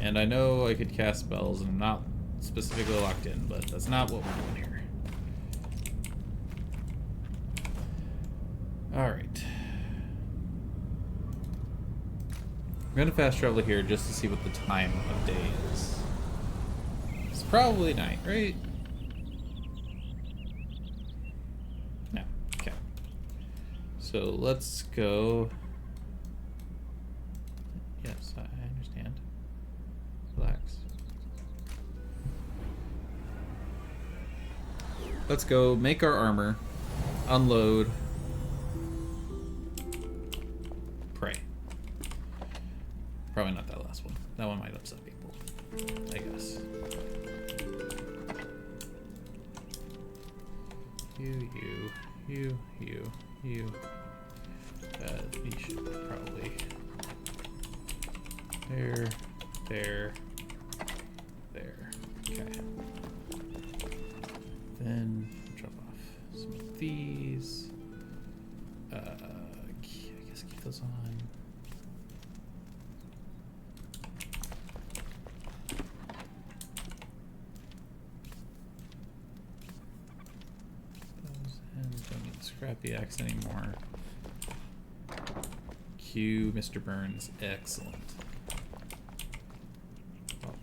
And I know I could cast spells, and I'm not specifically locked in, but that's not what we're doing here. Alright. I'm gonna fast travel here just to see what the time of day is. It's probably night, right? No. Okay. So let's go. Yes, I understand. Relax. Let's go make our armor, unload, pray. Probably not that last one. That one might upset people, I guess. You. You should probably. There. Okay. Then drop off some of these. I guess keep those on. scrappy axe anymore. Q, Mr. Burns, excellent. Well,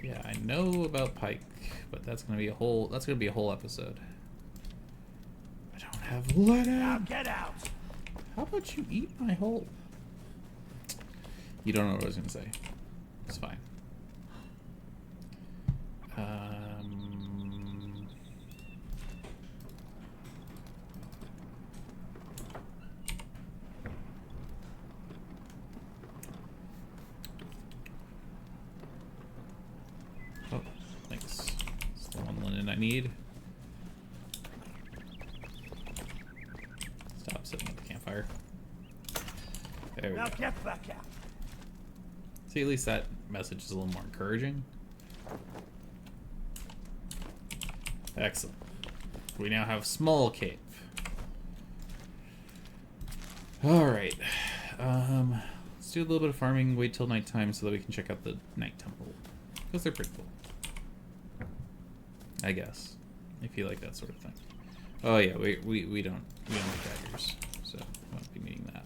yeah, I know about pike, but that's gonna be a whole episode. I don't have Now linen. get out. How about you eat my whole? You don't know what I was gonna say. It's fine. Oh, thanks. It's the one linen I need. Stop sitting at the campfire. There we Now go. get back out. See, at least that message is a little more encouraging. Excellent. We now have small cave. Alright. Let's do a little bit of farming, wait till nighttime so that we can check out the night temple. Because they're pretty cool. I guess. If you like that sort of thing. Oh yeah, we don't make daggers, so I won't be needing that.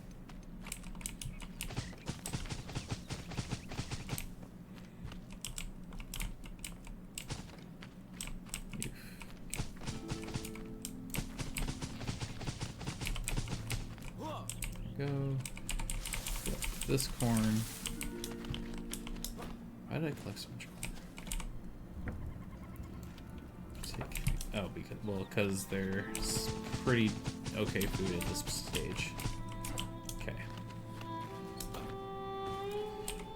Go. Collect this corn. Why did I collect so much corn? Take. Oh, because there's pretty okay food at this stage. Okay.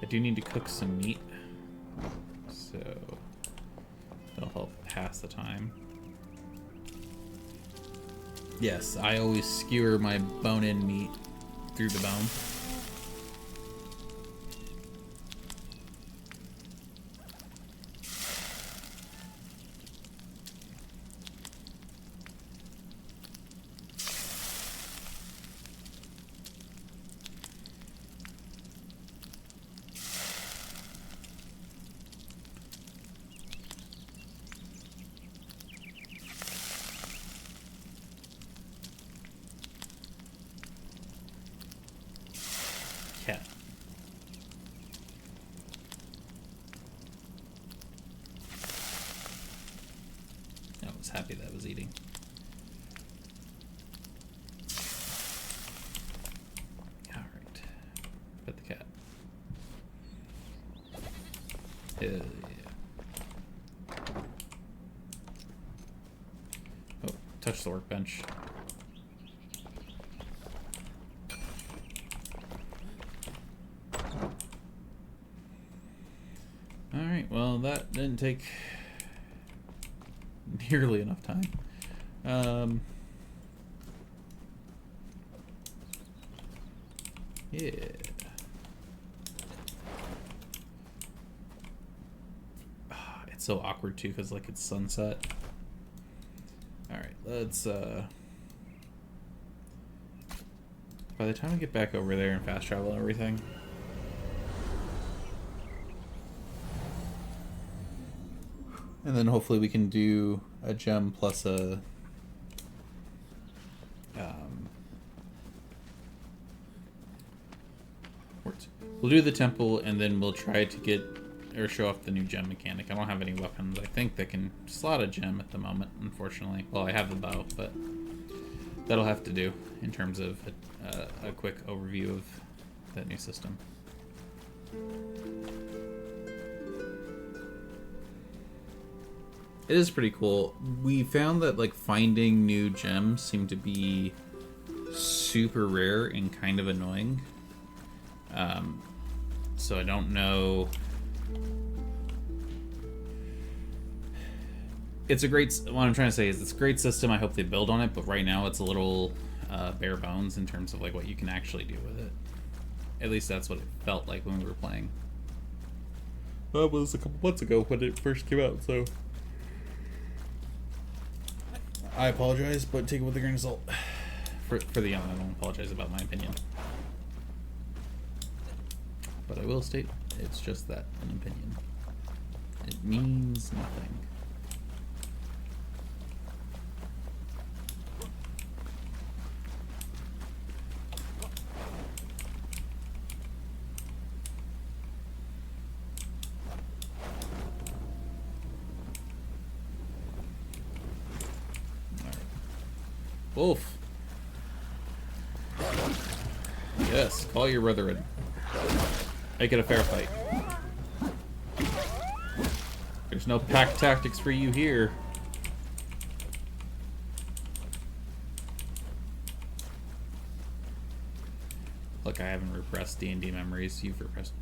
I do need to cook some meat, so that'll help pass the time. Yes, I always skewer my bone-in meat through the bone. Cat. I was happy that was eating. Alright. Pet the cat. Hell yeah. Oh, touch the workbench. Alright, well that didn't take nearly enough time. Yeah. It's so awkward too, because like it's sunset. Alright, let's by the time we get back over there and fast travel and everything, and then hopefully we can do a gem plus a we'll do the temple, and then we'll try to get or show off the new gem mechanic. I don't have any weapons, I think, that can slot a gem at the moment, unfortunately. Well, I have the bow, but that'll have to do in terms of a quick overview of that new system. It is pretty cool. We found that like finding new gems seem to be super rare and kind of annoying. So I don't know. It's a great. What I'm trying to say is it's a great system. I hope they build on it, but right now it's a little bare bones in terms of like what you can actually do with it. At least that's what it felt like when we were playing. That was a couple months ago when it first came out, so I apologize, but take it with a grain of salt. For the young, I don't apologize about my opinion. But I will state, it's just that, an opinion. It means nothing. Wolf. Yes, call your brethren. Make it a fair fight. There's no pack tactics for you here. Look, I haven't repressed D&D memories. You've repressed.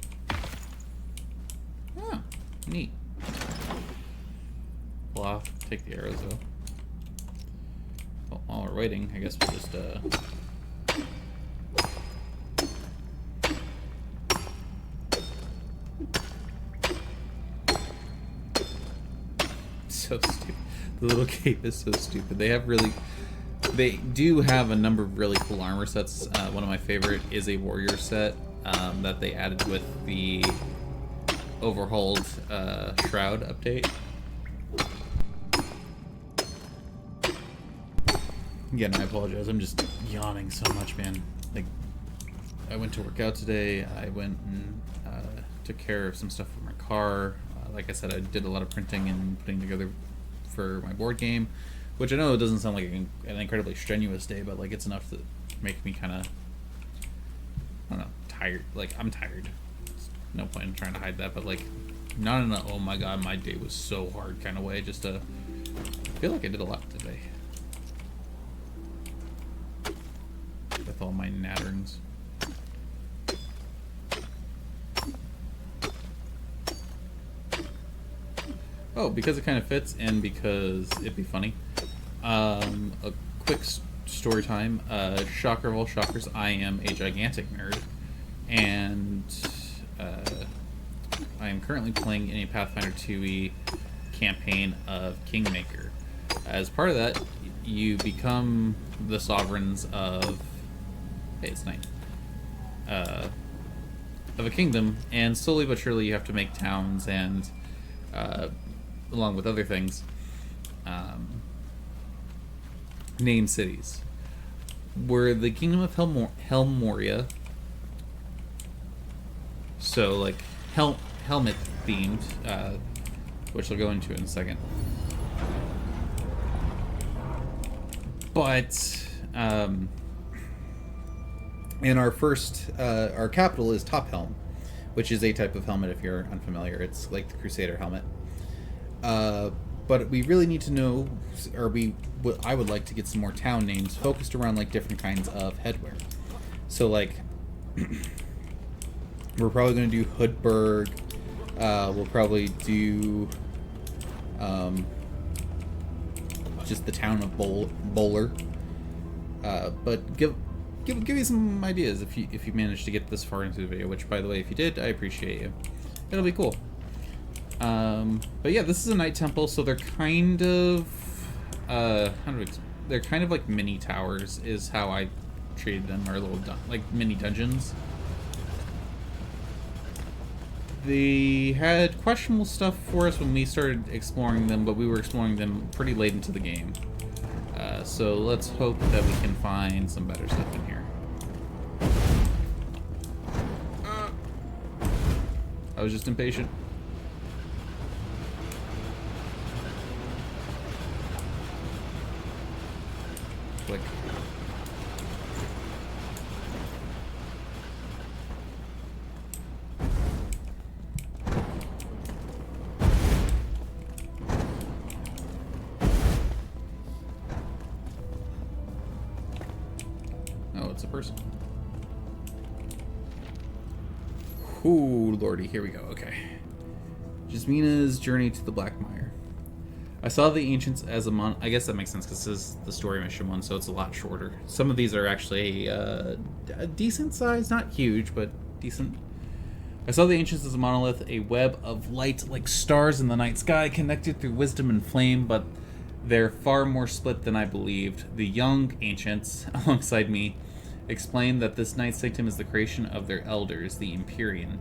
Oh, neat. Well, I'll take the arrows, though. Well, while we're waiting, I guess we'll just, so stupid. The little cape is so stupid. They do have a number of really cool armor sets. One of my favorite is a warrior set that they added with the overhauled shroud update. Again, I apologize. I'm just yawning so much, man. Like, I went to work out today. I went and took care of some stuff with my car. Like I said, I did a lot of printing and putting together for my board game, which I know it doesn't sound like an incredibly strenuous day, but like it's enough to make me kind of, I don't know, tired. Like, I'm tired. There's no point in trying to hide that, but like, not in a oh my god, my day was so hard kind of way. Just I feel like I did a lot today with all my natterings. Oh, because it kind of fits and because it'd be funny. A quick story time. Shocker of all shockers, I am a gigantic nerd. And I am currently playing in a Pathfinder 2e campaign of Kingmaker. As part of that, you become the sovereigns of... Hey, it's night. Of a kingdom, and slowly but surely you have to make towns and... along with other things, name cities. We're the Kingdom of Helmoria, so like helmet themed, which I'll go into in a second. But in our our capital is Top Helm, which is a type of helmet if you're unfamiliar. It's like the Crusader helmet. But we really need to know, or I would like to get some more town names focused around like different kinds of headwear. So like, we're probably going to do Hoodburg. We'll probably do just the town of Bowler. But give you some ideas if you managed to get this far into the video. Which, by the way, if you did, I appreciate you. It'll be cool. But yeah, this is a night temple, so they're kind of, they're kind of like mini towers, is how I treated them, or little, like mini dungeons. They had questionable stuff for us when we started exploring them, but we were exploring them pretty late into the game. So let's hope that we can find some better stuff in here. I was just impatient. Click. Oh, it's a person. Ooh, lordy, here we go. Okay. Jasmina's journey to the Black Mire. I saw the ancients as a I guess that makes sense because this is the story mission one, so it's a lot shorter. Some of these are actually a decent size, not huge, but decent. I saw the ancients as a monolith, a web of light like stars in the night sky, connected through wisdom and flame, but they're far more split than I believed. The young ancients, alongside me, explained that this night sanctum is the creation of their elders, the Empyrean.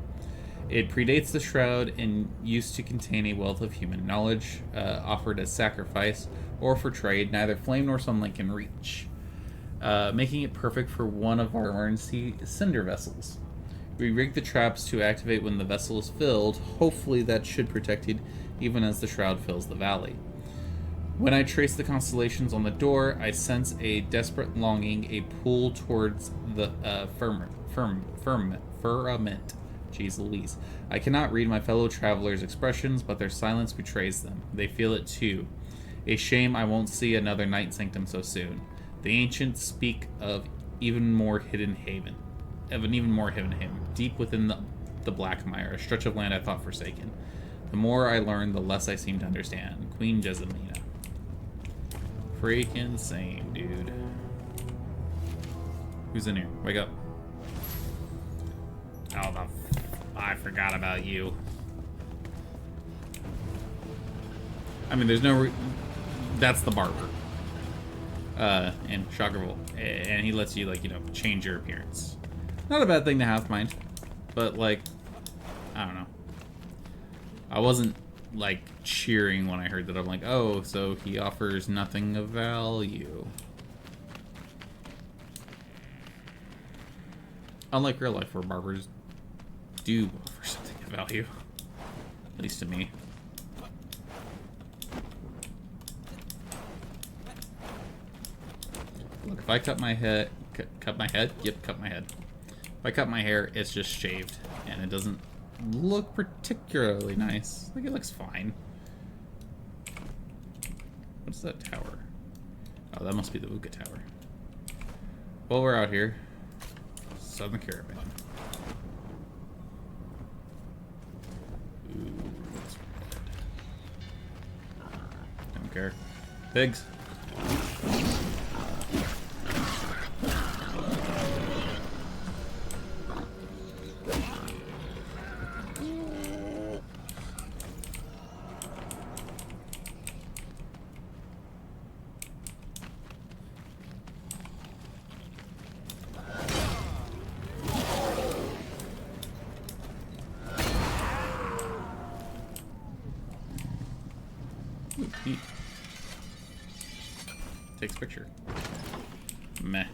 It predates the Shroud and used to contain a wealth of human knowledge, offered as sacrifice or for trade neither flame nor sunlight can reach, making it perfect for one of our emergency cinder vessels. We rig the traps to activate when the vessel is filled. Hopefully that should protect it even as the Shroud fills the valley. When I trace the constellations on the door, I sense a desperate longing, a pull towards the firmament. Jeez Louise. I cannot read my fellow travelers' expressions, but their silence betrays them. They feel it too. A shame I won't see another night sanctum so soon. The ancients speak of an even more hidden haven, deep within the Black Mire, a stretch of land I thought forsaken. The more I learn, the less I seem to understand. Queen Jessamina. Freaking same, dude. Who's in here? Wake up. Oh, I forgot about you. I mean, there's no... That's the barber. And Shockerville. And he lets you, like, you know, change your appearance. Not a bad thing to have, mind. But, like, I don't know. I wasn't, like, cheering when I heard that. I'm like, oh, so he offers nothing of value. Unlike real life, where barbers do offer something of value. At least to me. Look, if I cut my head... Cut my head? Yep, cut my head. If I cut my hair, it's just shaved. And it doesn't look particularly nice. Like, it looks fine. What's that tower? Oh, that must be the Uka Tower. Well, we're out here. Southern Caravan. Ooh, that's red. Don't care. Pigs. Neat. Takes picture. Meh.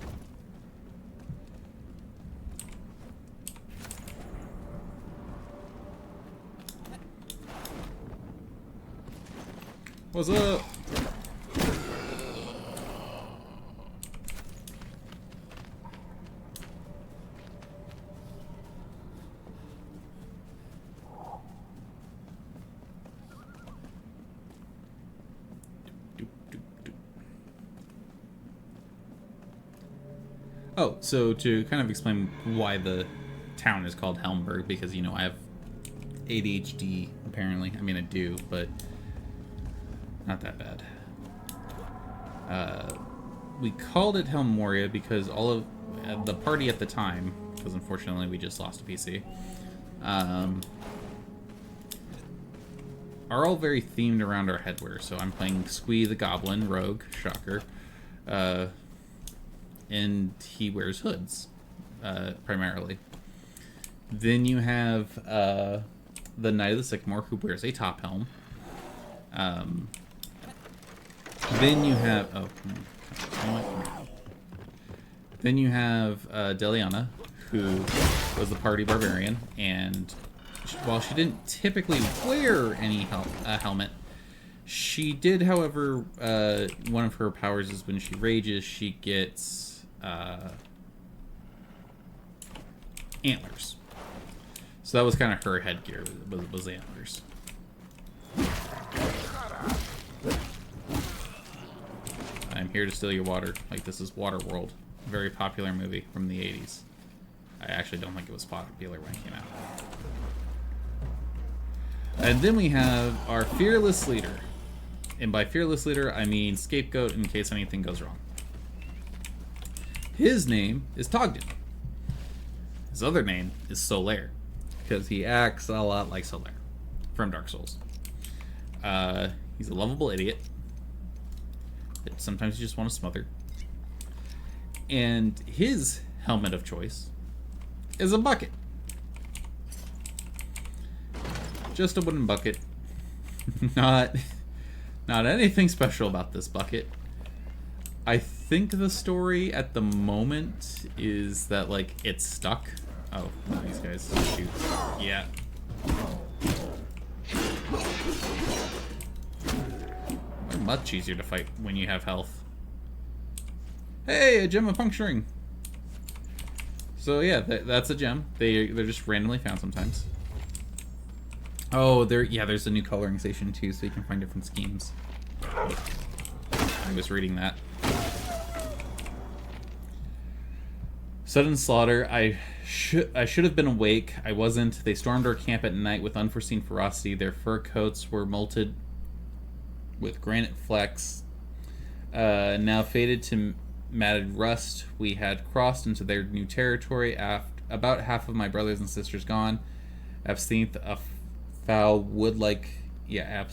What's up? Oh, so to kind of explain why the town is called Helmberg, because, you know, I have ADHD, apparently. I mean, I do, but not that bad. We called it Helm Moria because all of the party at the time, because unfortunately we just lost a PC, are all very themed around our headwear. So I'm playing Squee the Goblin, Rogue, shocker. And he wears hoods, primarily. Then you have the Knight of the Sycamore, who wears a top helm. Then you have... Oh, then you have Deliana, who was the party barbarian, and while she didn't typically wear any helmet, she did, however, one of her powers is when she rages, she gets... antlers. So that was kind of her headgear, was antlers. I'm here to steal your water. Like, this is Waterworld. Very popular movie from the 80s. I actually don't think it was popular when it came out. And then we have our fearless leader. And by fearless leader, I mean scapegoat in case anything goes wrong. His name is Togden. His other name is Solaire, because he acts a lot like Solaire from Dark Souls. He's a lovable idiot that sometimes you just want to smother. And his helmet of choice is a bucket. Just a wooden bucket. Not anything special about this bucket. I think the story at the moment is that, like, it's stuck. Oh, these guys shoot. Yeah. much easier to fight when you have health. Hey, a gem of puncturing. So yeah, that's a gem. They're just randomly found sometimes. Oh, there's a new coloring station too, so you can find different schemes. I was reading that. Sudden slaughter. I should have been awake. I wasn't. They stormed our camp at night with unforeseen ferocity. Their fur coats were molted with granite flecks, now faded to matted rust. We had crossed into their new territory. About half of my brothers and sisters gone. Absinthe, a foul wood-like... Yeah,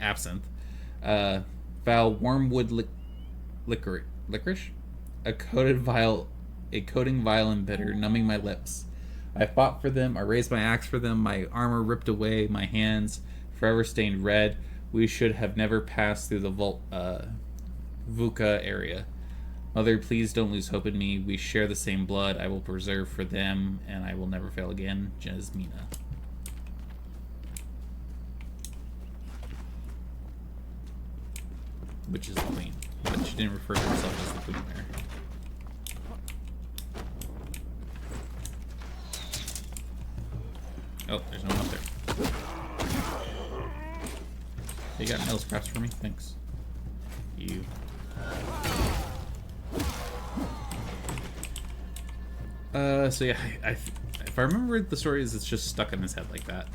absinthe. Foul wormwood licorice? A coating vile and bitter, numbing my lips. I fought for them. I raised my axe for them. My armor ripped away. My hands forever stained red. We should have never passed through the Vuka area. Mother, please don't lose hope in me. We share the same blood. I will preserve for them, and I will never fail again. Jasmina. Which is the queen. But she didn't refer to herself as the queen there. Oh, there's no one up there. You got nail scraps for me? Thanks. You. So yeah, if I remember the story, it's just stuck in his head like that.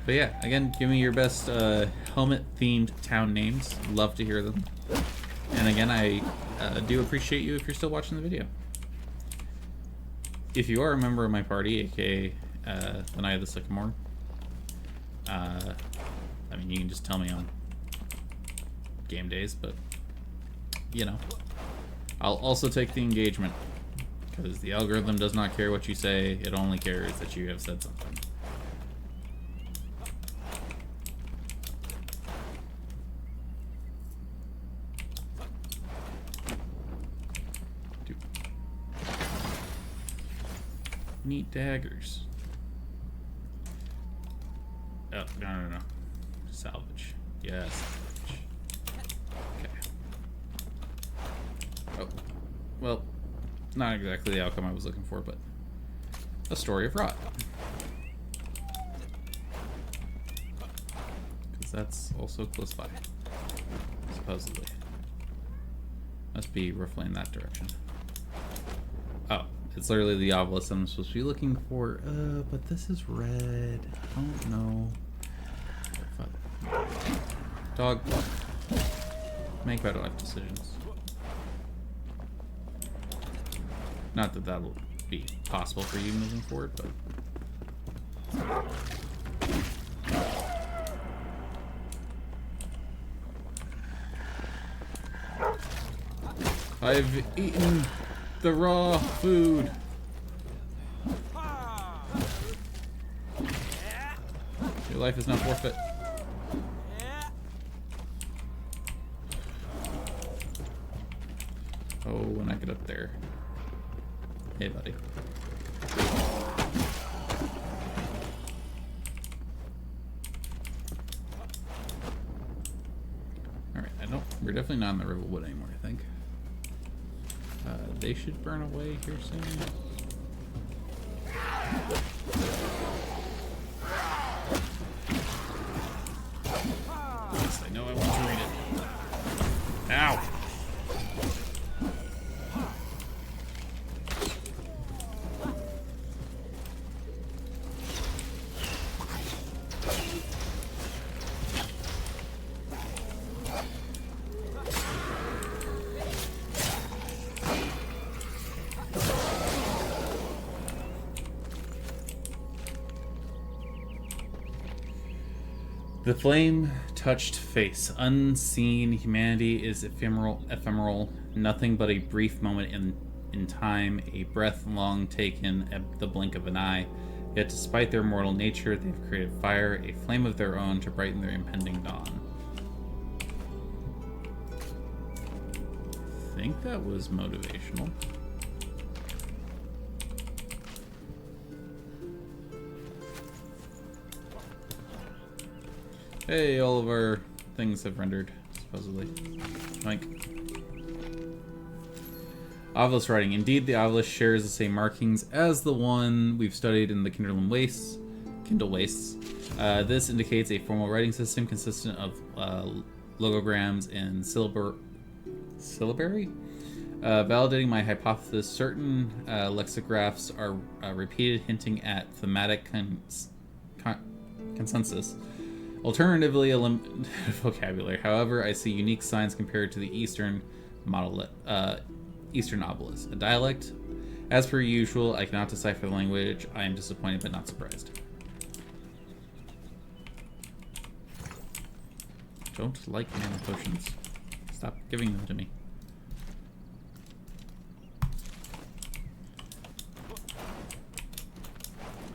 But yeah, again, give me your best helmet-themed town names. Love to hear them. And again, I do appreciate you if you're still watching the video. If you are a member of my party, aka the Night of the Sycamore, I mean, you can just tell me on game days, but, you know. I'll also take the engagement, because the algorithm does not care what you say, it only cares that you have said something. Neat daggers. Oh, no. Salvage. Yes, salvage. Okay. Oh. Well, not exactly the outcome I was looking for, but a story of rot. Because that's also close by. Supposedly. Must be roughly in that direction. Oh. It's literally the obelisk I'm supposed to be looking for. But this is red. I don't know. Dog. Make better life decisions. Not that that'll be possible for you moving forward, but... I've eaten the raw food. Your life is not forfeit. Oh, when I get up there. Hey, buddy. Alright, we're definitely not in the Riverwood anymore, I think. They should burn away here soon. Yes, I know I want to read it. Ow! The flame-touched face. Unseen, humanity is ephemeral, nothing but a brief moment in time, a breath long taken at the blink of an eye. Yet despite their mortal nature, they've created fire, a flame of their own to brighten their impending dawn. I think that was motivational. Hey, all of our things have rendered, supposedly. Like, Obelisk writing. Indeed, the obelisk shares the same markings as the one we've studied in the Kindle Wastes. This indicates a formal writing system consistent of logograms and syllabary. Validating my hypothesis, certain lexigraphs are repeated, hinting at thematic consensus. Alternatively, vocabulary. However, I see unique signs compared to the Eastern Eastern obelisk, a dialect. As per usual, I cannot decipher the language. I am disappointed but not surprised. Don't like mana potions. Stop giving them to me.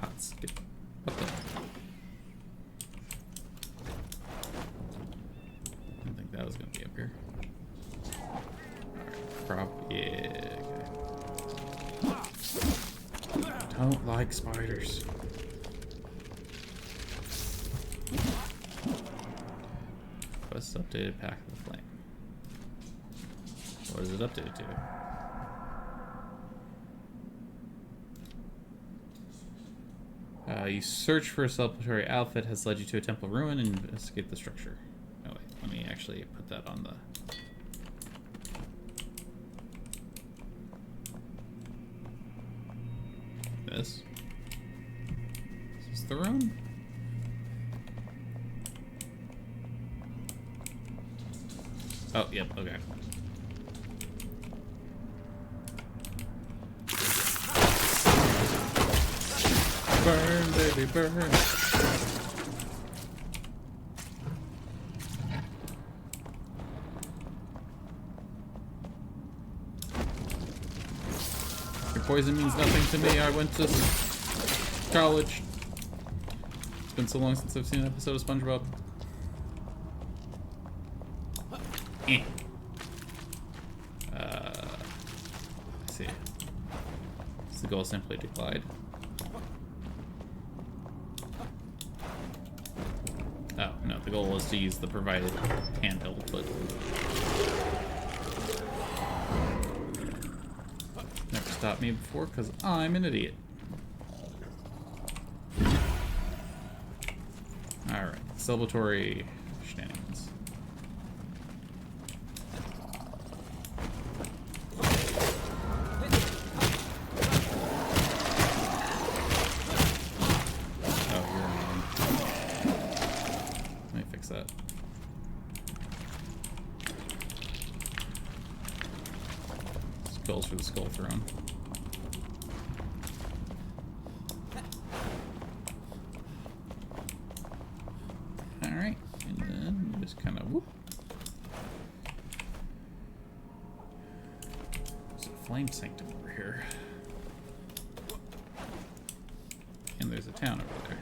Hot skip. What the? I didn't think that was going to be up here. Alright, yeah. Okay. Don't like spiders. Quest updated Pack of the Flame. What is it updated to? You search for a celebratory outfit has led you to a temple ruin and investigate the structure. Oh wait, let me actually put that on the... This? Is this the ruin? Oh, yep, okay. Burn, baby, burn. Your poison means nothing to me. I went to college. It's been so long since I've seen an episode of SpongeBob. Let's see. Is the goal simply to glide? Oh, no, the goal was to use the provided handheld, but... Never stopped me before, because I'm an idiot. Alright, celebratory shenanigans. For the skull throne. Alright, and then just kind of whoop. There's a flame sanctum over here. And there's a town over there.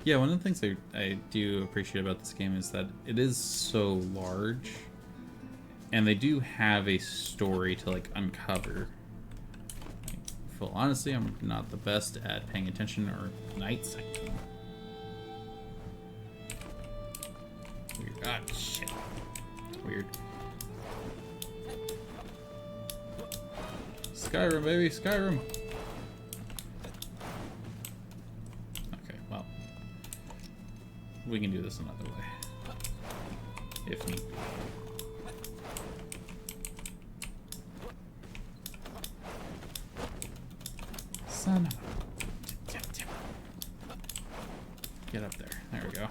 Yeah, one of the things I do appreciate about this game is that it is so large, and they do have a story to, like, uncover. Like, full honesty, I'm not the best at paying attention or night sanctum. Weird. Ah, shit. Weird. Skyrim, baby, Skyrim. We can do this another way, if need be. Son of a... Get up there. There we go.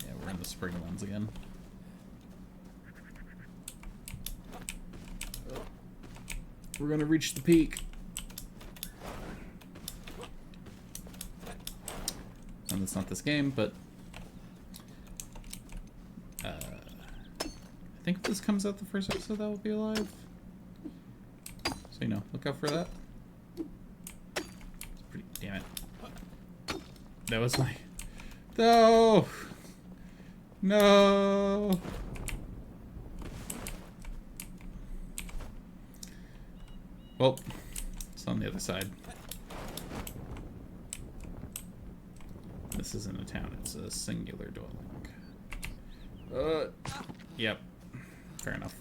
Yeah, we're in the spring ones again. We're gonna reach the peak. And it's not this game, but I think if this comes out the first episode, that will be alive. So, you know, look out for that. It's pretty... Damn it. That was my... No! No. Well, it's on the other side. This isn't a town, it's a singular dwelling. Yep. Fair enough.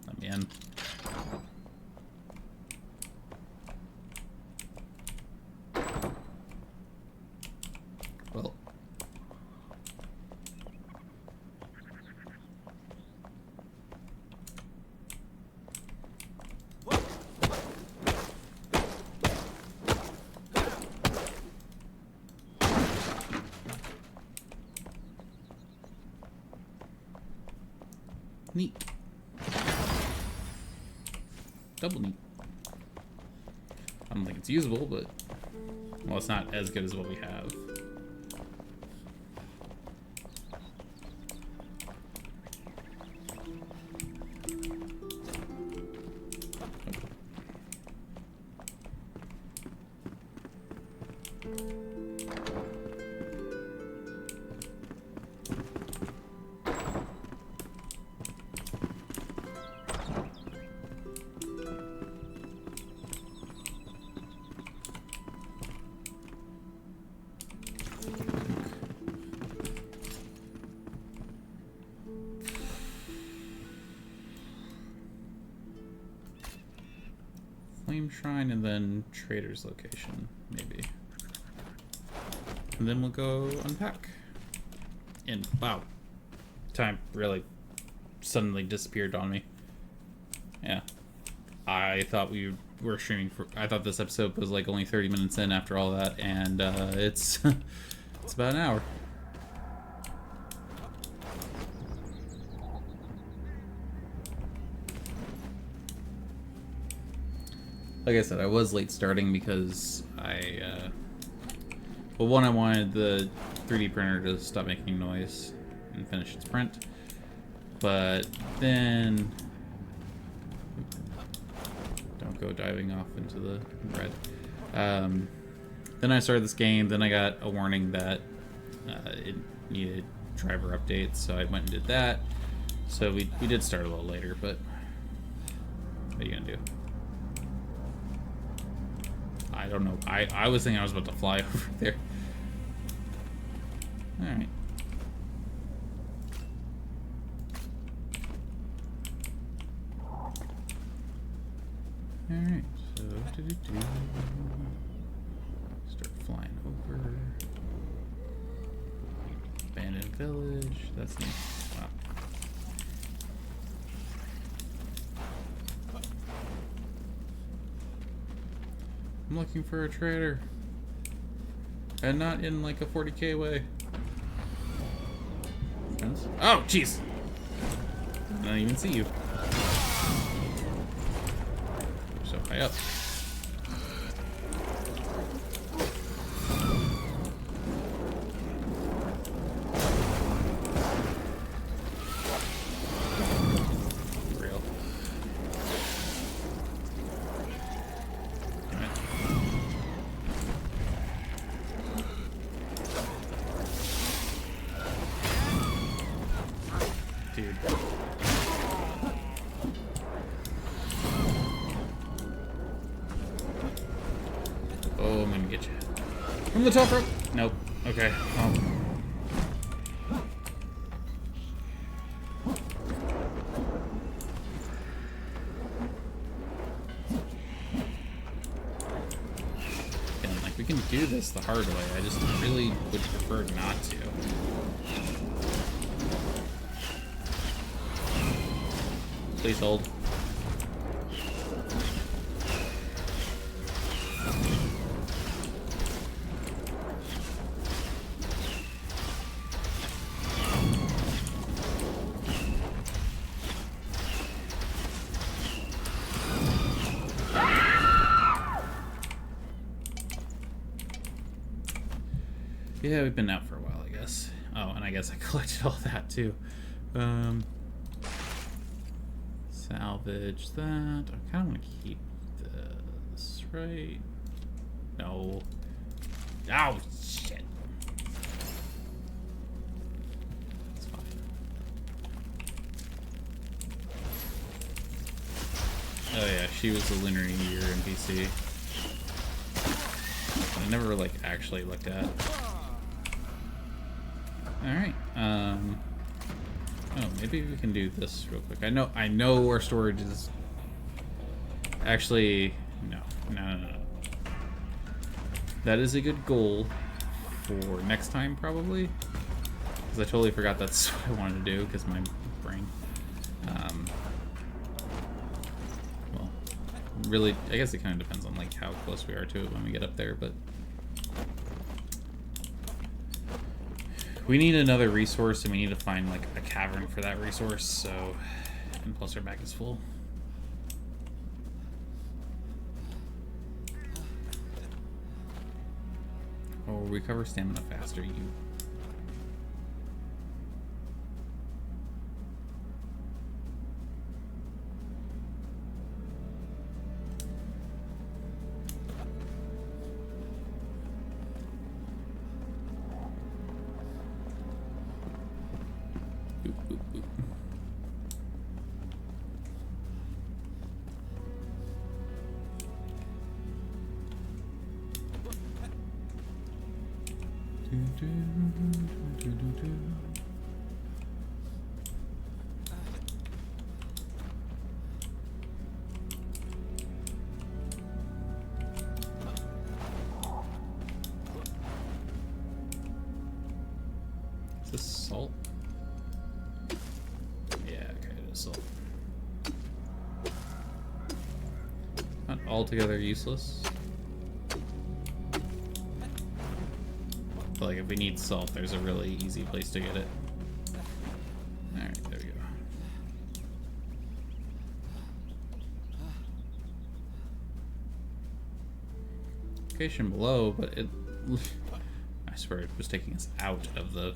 Let me in. Well. Neat. Double neat. I don't think it's usable, but... Well, it's not as good as what we have. Flame Shrine and then Trader's location, maybe. And then we'll go unpack. And wow, time really suddenly disappeared on me. Yeah, I thought we were streaming for. I thought this episode was like only 30 minutes in after all that, and it's it's about an hour. Like I said, I was late starting because well, one, I wanted the 3D printer to stop making noise and finish its print. But then... Don't go diving off into the red. Then I started this game, then I got a warning that it needed driver updates, so I went and did that. So we did start a little later, but what are you gonna do? I don't know. I was thinking I was about to fly over there. Alright. Alright, so start flying over. Abandoned village. That's neat. Wow. I'm looking for a trader. And not in like a 40k way. Friends? Oh, jeez! I don't even see you. You're so high up. Real. Damn it. Dude. Oh, I'm gonna get you. From the top rope. Nope. Okay. Well. And like we can do this the hard way. I just really would prefer not to. Please hold. Yeah, we've been out for a while, I guess. Oh, and I guess I collected all that too. Salvage that. I kind of want to keep this, right? No. Oh, shit. It's fine. Oh yeah, she was a Lunar New Year NPC. I never, like, actually looked at. Alright, oh, maybe we can do this real quick. I know our storage is... Actually, no. That is a good goal for next time, probably. Because I totally forgot that's what I wanted to do, because my brain... well, really, I guess it kind of depends on, like, how close we are to it when we get up there, but... We need another resource, and we need to find, like, a cavern for that resource, so... And plus our bag is full. Or recover stamina faster, you... Is this salt? Yeah, okay, it is salt. Not altogether useless. But like, if we need salt, there's a really easy place to get it. Alright, there we go. Location below, but it... I swear it was taking us out of the...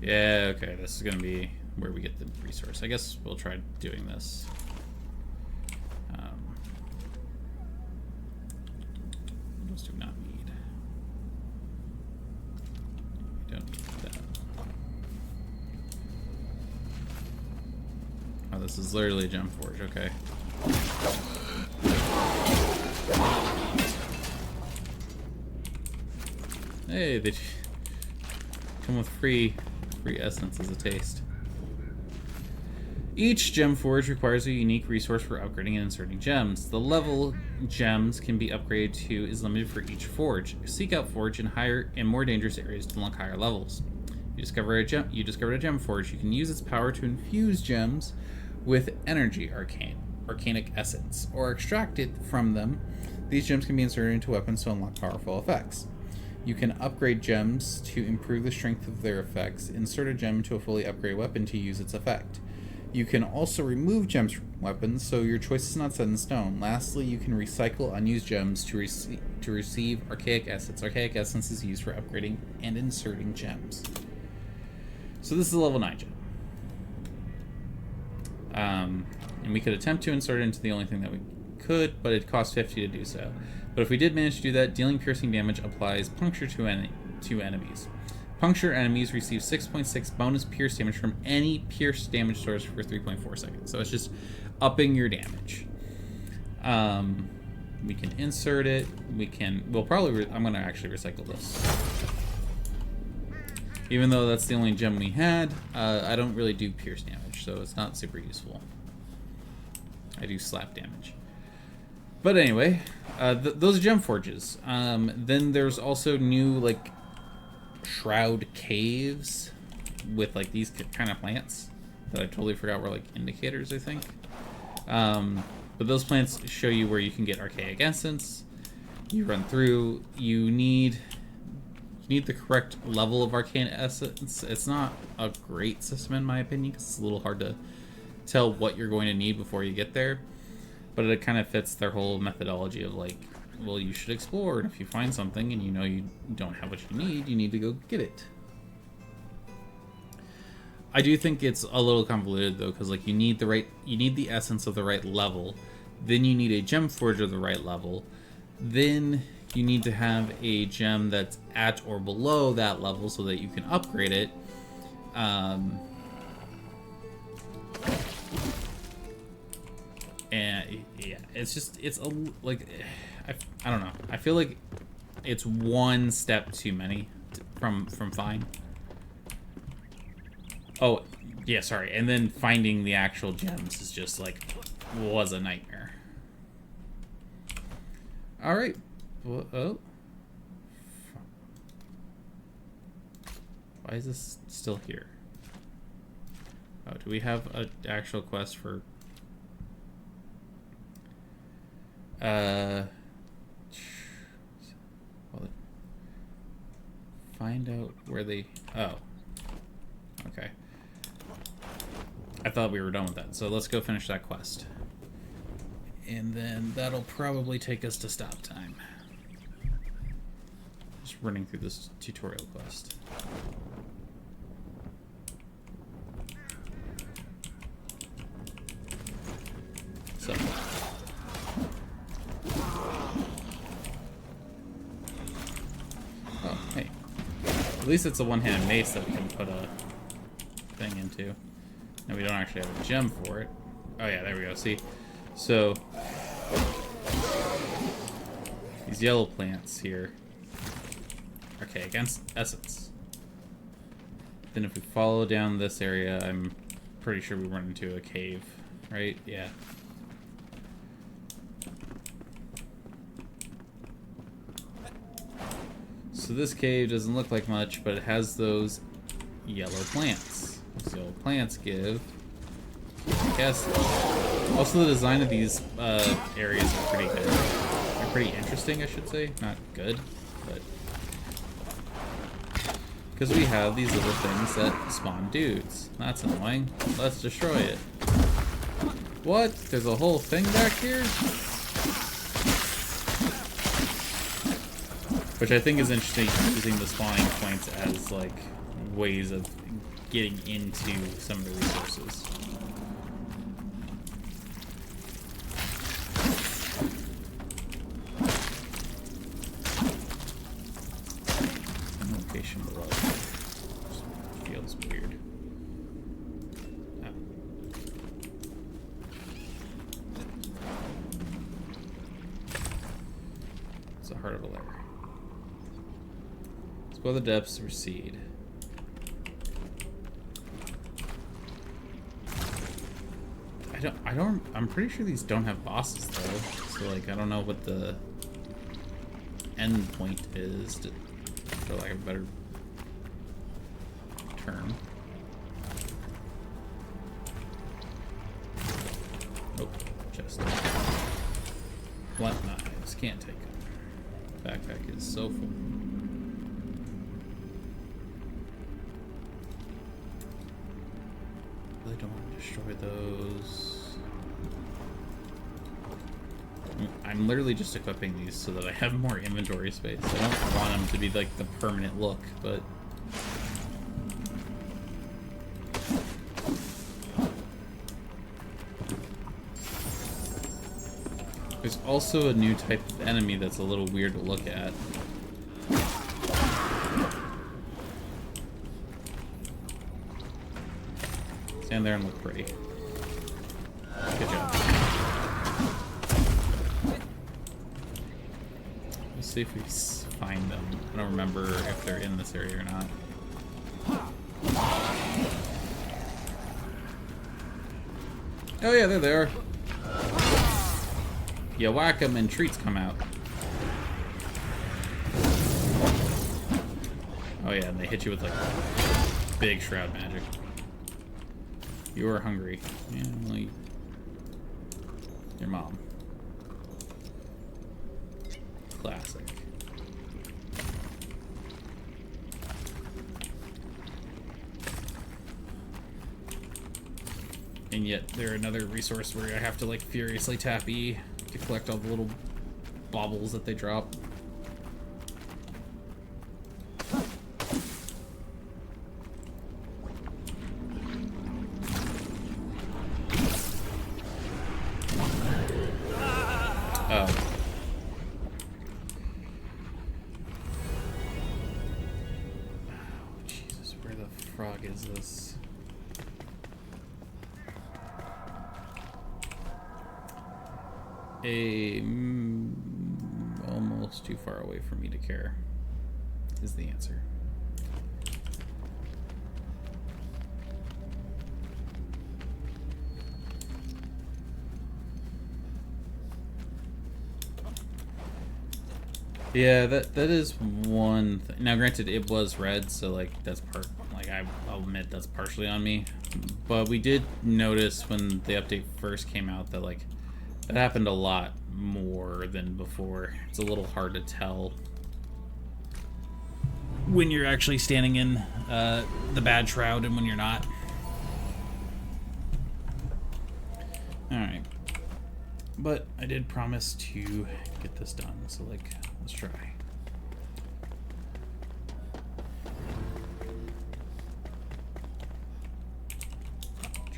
Yeah, okay, this is gonna be where we get the resource. I guess we'll try doing this. Those do not need. We don't need that. Oh, this is literally a gem forge, okay. Hey, they come with free essence as a taste. Each gem forge requires a unique resource for upgrading and inserting gems. The level gems can be upgraded to is limited for each forge. Seek out forge in higher and more dangerous areas to unlock higher levels. You discovered a gem forge. You can use its power to infuse gems with energy arcanic essence, or extract it from them. These gems can be inserted into weapons to unlock powerful effects. You can upgrade gems to improve the strength of their effects. Insert a gem into a fully upgraded weapon to use its effect. You can also remove gems from weapons, so your choice is not set in stone. Lastly, you can recycle unused gems to receive archaic essence. Archaic essence is used for upgrading and inserting gems. So this is a level 9 gem. And we could attempt to insert it into the only thing that we could, but it costs 50 to do so. But if we did manage to do that, dealing piercing damage applies puncture to enemies. Puncture enemies receive 6.6 bonus pierce damage from any pierce damage source for 3.4 seconds. So it's just upping your damage. We can insert it. We'll probably, I'm going to actually recycle this. Even though that's the only gem we had, I don't really do pierce damage, so it's not super useful. I do slap damage. But anyway, those are gem forges. Then there's also new, like, shroud caves with, like, these kind of plants that I totally forgot were, like, indicators, I think. But those plants show you where you can get archaic essence. You run through. You need the correct level of arcane essence. It's not a great system in my opinion, because it's a little hard to tell what you're going to need before you get there. But it kind of fits their whole methodology of, like, well, you should explore, and if you find something and you know you don't have what you need to go get it. I do think it's a little convoluted though, because like you need the essence of the right level, then you need a gem forge of the right level, then you need to have a gem that's at or below that level so that you can upgrade it. And yeah, it's like I don't know. I feel like it's one step too many from fine. Oh, yeah, sorry. And then finding the actual gems is just like was a nightmare. All right. Well, oh. Why is this still here? Oh, do we have an actual quest for well, find out where they... Oh. Okay. I thought we were done with that. So let's go finish that quest. And then that'll probably take us to stop time. Just running through this tutorial quest. So... Oh, hey. At least it's a one-handed mace that we can put a thing into. And we don't actually have a gem for it. Oh yeah, there we go, see? So, these yellow plants here. Okay, against essence. Then if we follow down this area, I'm pretty sure we run into a cave, right? Yeah. So this cave doesn't look like much, but it has those yellow plants. So plants give, I guess. Also, the design of these areas are pretty good. They're pretty interesting, I should say. Not good, but because we have these little things that spawn dudes. That's annoying. Let's destroy it. What? There's a whole thing back here? Which I think is interesting, using the spawning points as like ways of getting into some of the resources. Location below just feels weird. Oh. It's the heart of a lair. Explore the depths, recede. I'm pretty sure these don't have bosses though. So like, I don't know what the end point is, for lack of a better term. Oh, chest. Blunt knives, can't take them. Backpack is so full. Really don't want to destroy those. I'm literally just equipping these so that I have more inventory space. I don't want them to be like the permanent look, but there's also a new type of enemy that's a little weird to look at. Stand there and look pretty. Good job. Let's see if we find them. I don't remember if they're in this area or not. Oh yeah, there they are. You whack them and treats come out. Oh yeah, and they hit you with like big shroud magic. You are hungry. Yeah, well, your mom. Classic. And yet, they're another resource where I have to like furiously tap E to collect all the little baubles that they drop. frog is this? Almost too far away for me to care is the answer. Yeah, that is one thing. Now, granted, it was red, so like that's I'll admit that's partially on me. But we did notice when the update first came out that like that happened a lot more than before. It's a little hard to tell when you're actually standing in the bad shroud and when you're not. All right, but I did promise to get this done, so like. Let's try.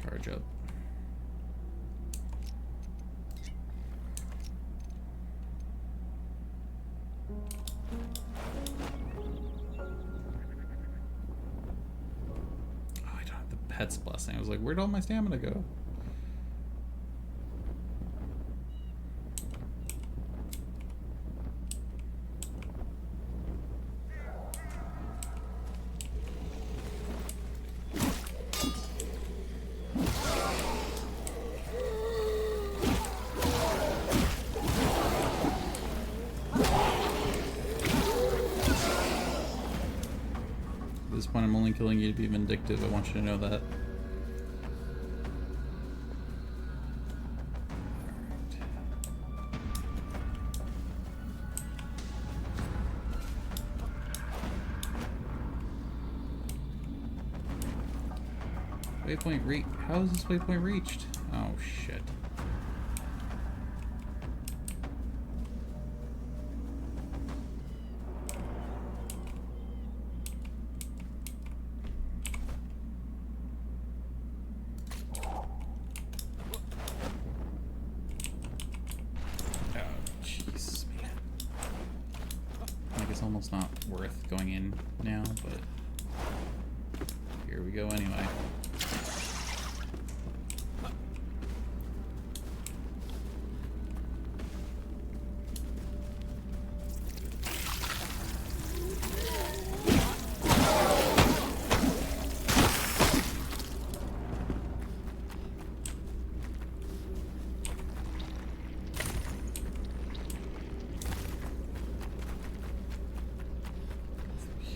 Charge up. Oh, I don't have the pet's blessing. I was like, where'd all my stamina go? At this point, I'm only killing you to be vindictive. I want you to know that. Waypoint how is this waypoint reached? Oh shit. Almost not worth going in now, but here we go anyway.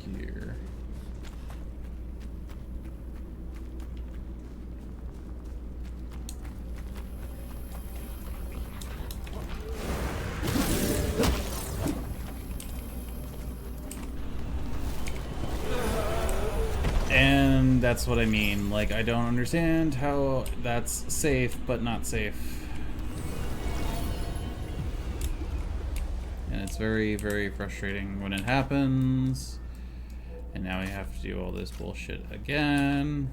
Here. And that's what I mean. Like, I don't understand how that's safe, but not safe. And it's very, very frustrating when it happens. And now we have to do all this bullshit again.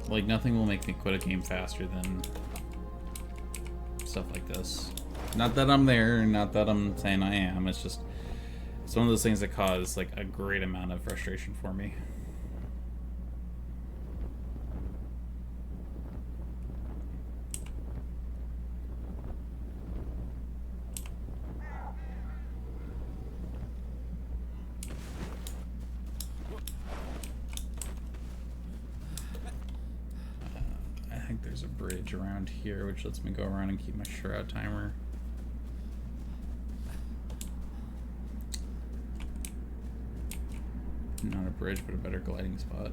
Like, nothing will make me quit a game faster than stuff like this. Not that I'm there, not that I'm saying I am, it's just it's one of those things that cause like a great amount of frustration for me. I think there's a bridge around here which lets me go around and keep my shroud timer. Not a bridge, but a better gliding spot.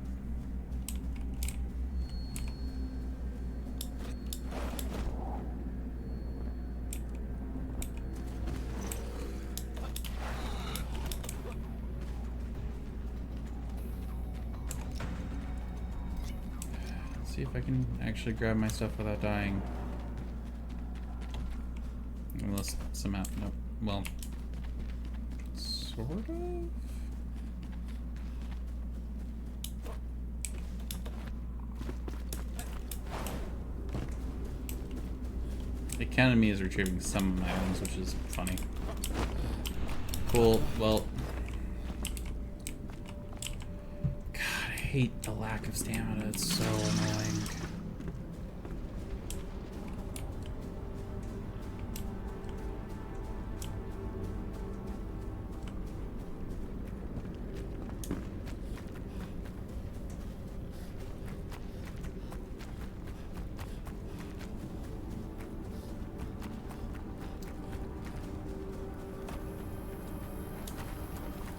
Let's see if I can actually grab my stuff without dying. Unless somehow, nope. Well, sort of? It counted me as retrieving some of my items, which is funny. Cool. Well, God, I hate the lack of stamina. It's so annoying.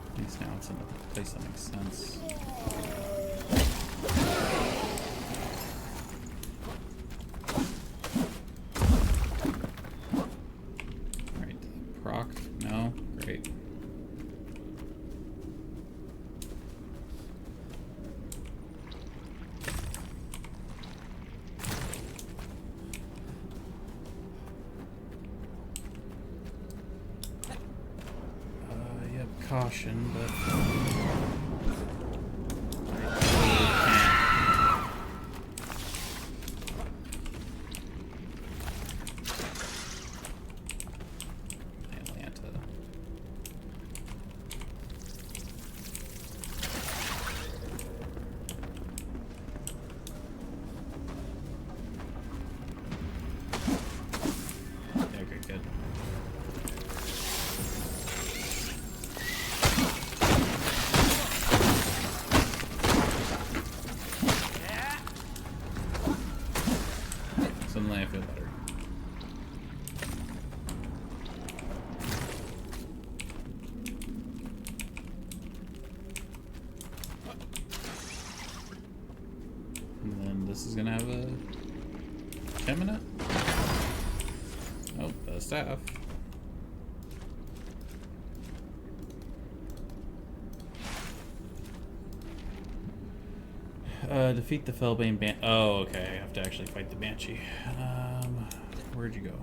At least now it's in a place that makes sense. Alright, proc? No? Great. Yep, caution, but Atlanta. Yeah, good. Suddenly I feel better. And then this is gonna have a 10-minute. Oh, the staff. Defeat the Fellbane Ban. Oh, okay. I have to actually fight the Banshee. Where'd you go?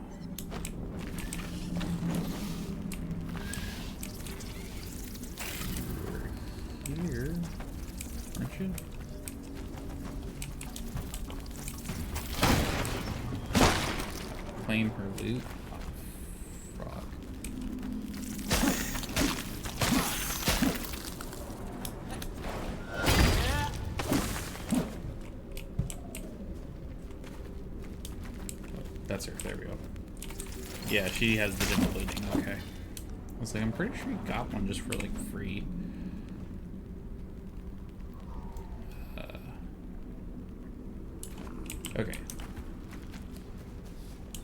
Here, aren't you? Claim her loot. Oh, frog. That's her. There we go. Yeah, she has the dim bleeding. Okay. I was like, I'm pretty sure you got one just for like free. Okay.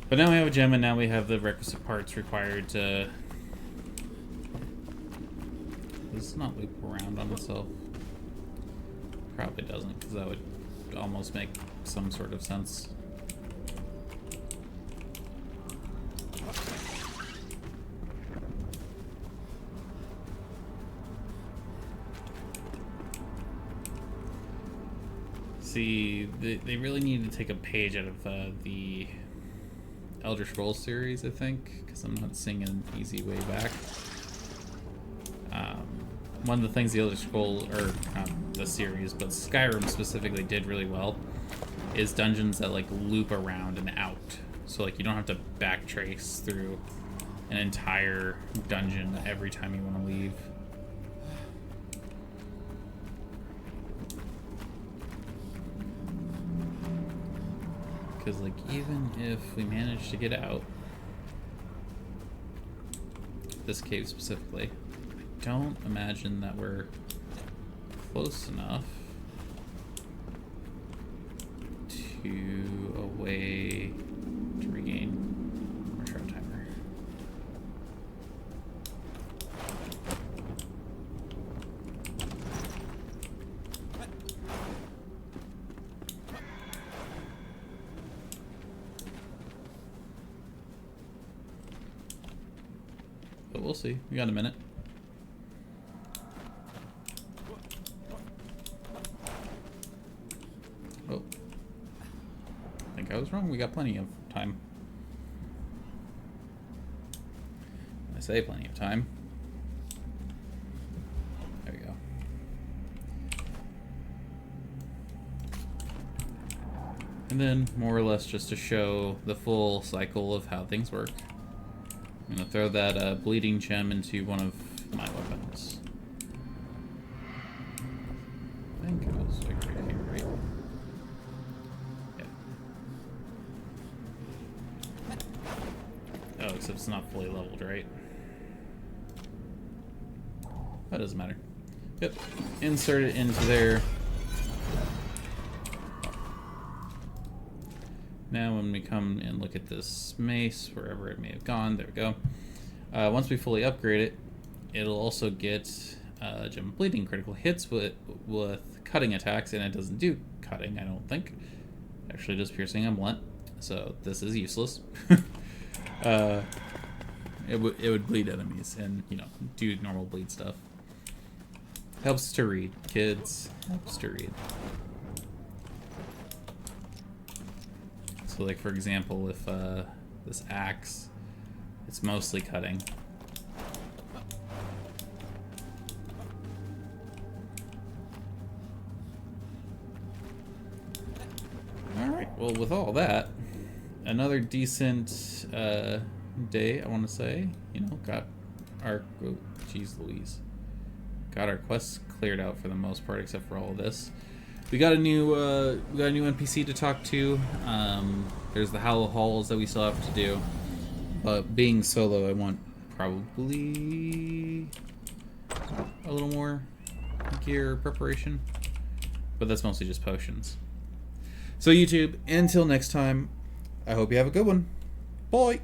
But now we have a gem, and now we have the requisite parts required to. Does this not loop around on itself? Probably doesn't, because that would almost make some sort of sense. See, they really need to take a page out of the Elder Scrolls series, I think, because I'm not seeing an easy way back. One of the things the Elder Scrolls, or not the series, but Skyrim specifically did really well, is dungeons that like loop around and out. So like you don't have to backtrace through an entire dungeon every time you want to leave. Because, like, even if we manage to get out, this cave specifically, I don't imagine that we're close enough to a way to regain our shard timer. But we'll see. We got a minute. Oh. I think I was wrong. We got plenty of time. I say plenty of time. There we go. And then, more or less, just to show the full cycle of how things work, I'm going to throw that bleeding gem into one of my weapons. I think it was like right here, right? Yeah. Oh, except it's not fully leveled, right? That doesn't matter. Yep. Insert it into there. Now when we come and look at this mace, wherever it may have gone, there we go. Once we fully upgrade it, it'll also get gem of bleeding, critical hits with cutting attacks, and it doesn't do cutting, I don't think. It actually does piercing and blunt, so this is useless. It would bleed enemies and, you know, do normal bleed stuff. Helps to read, kids. Helps to read. So, like, for example, if this axe, it's mostly cutting. Alright, well, with all that, another decent day, I want to say. You know, got our... Oh, geez Louise. Got our quests cleared out for the most part, except for all of this. We got a new NPC to talk to. There's the Hollow Halls that we still have to do. But being solo, I want probably a little more gear preparation. But that's mostly just potions. So YouTube, until next time, I hope you have a good one. Bye!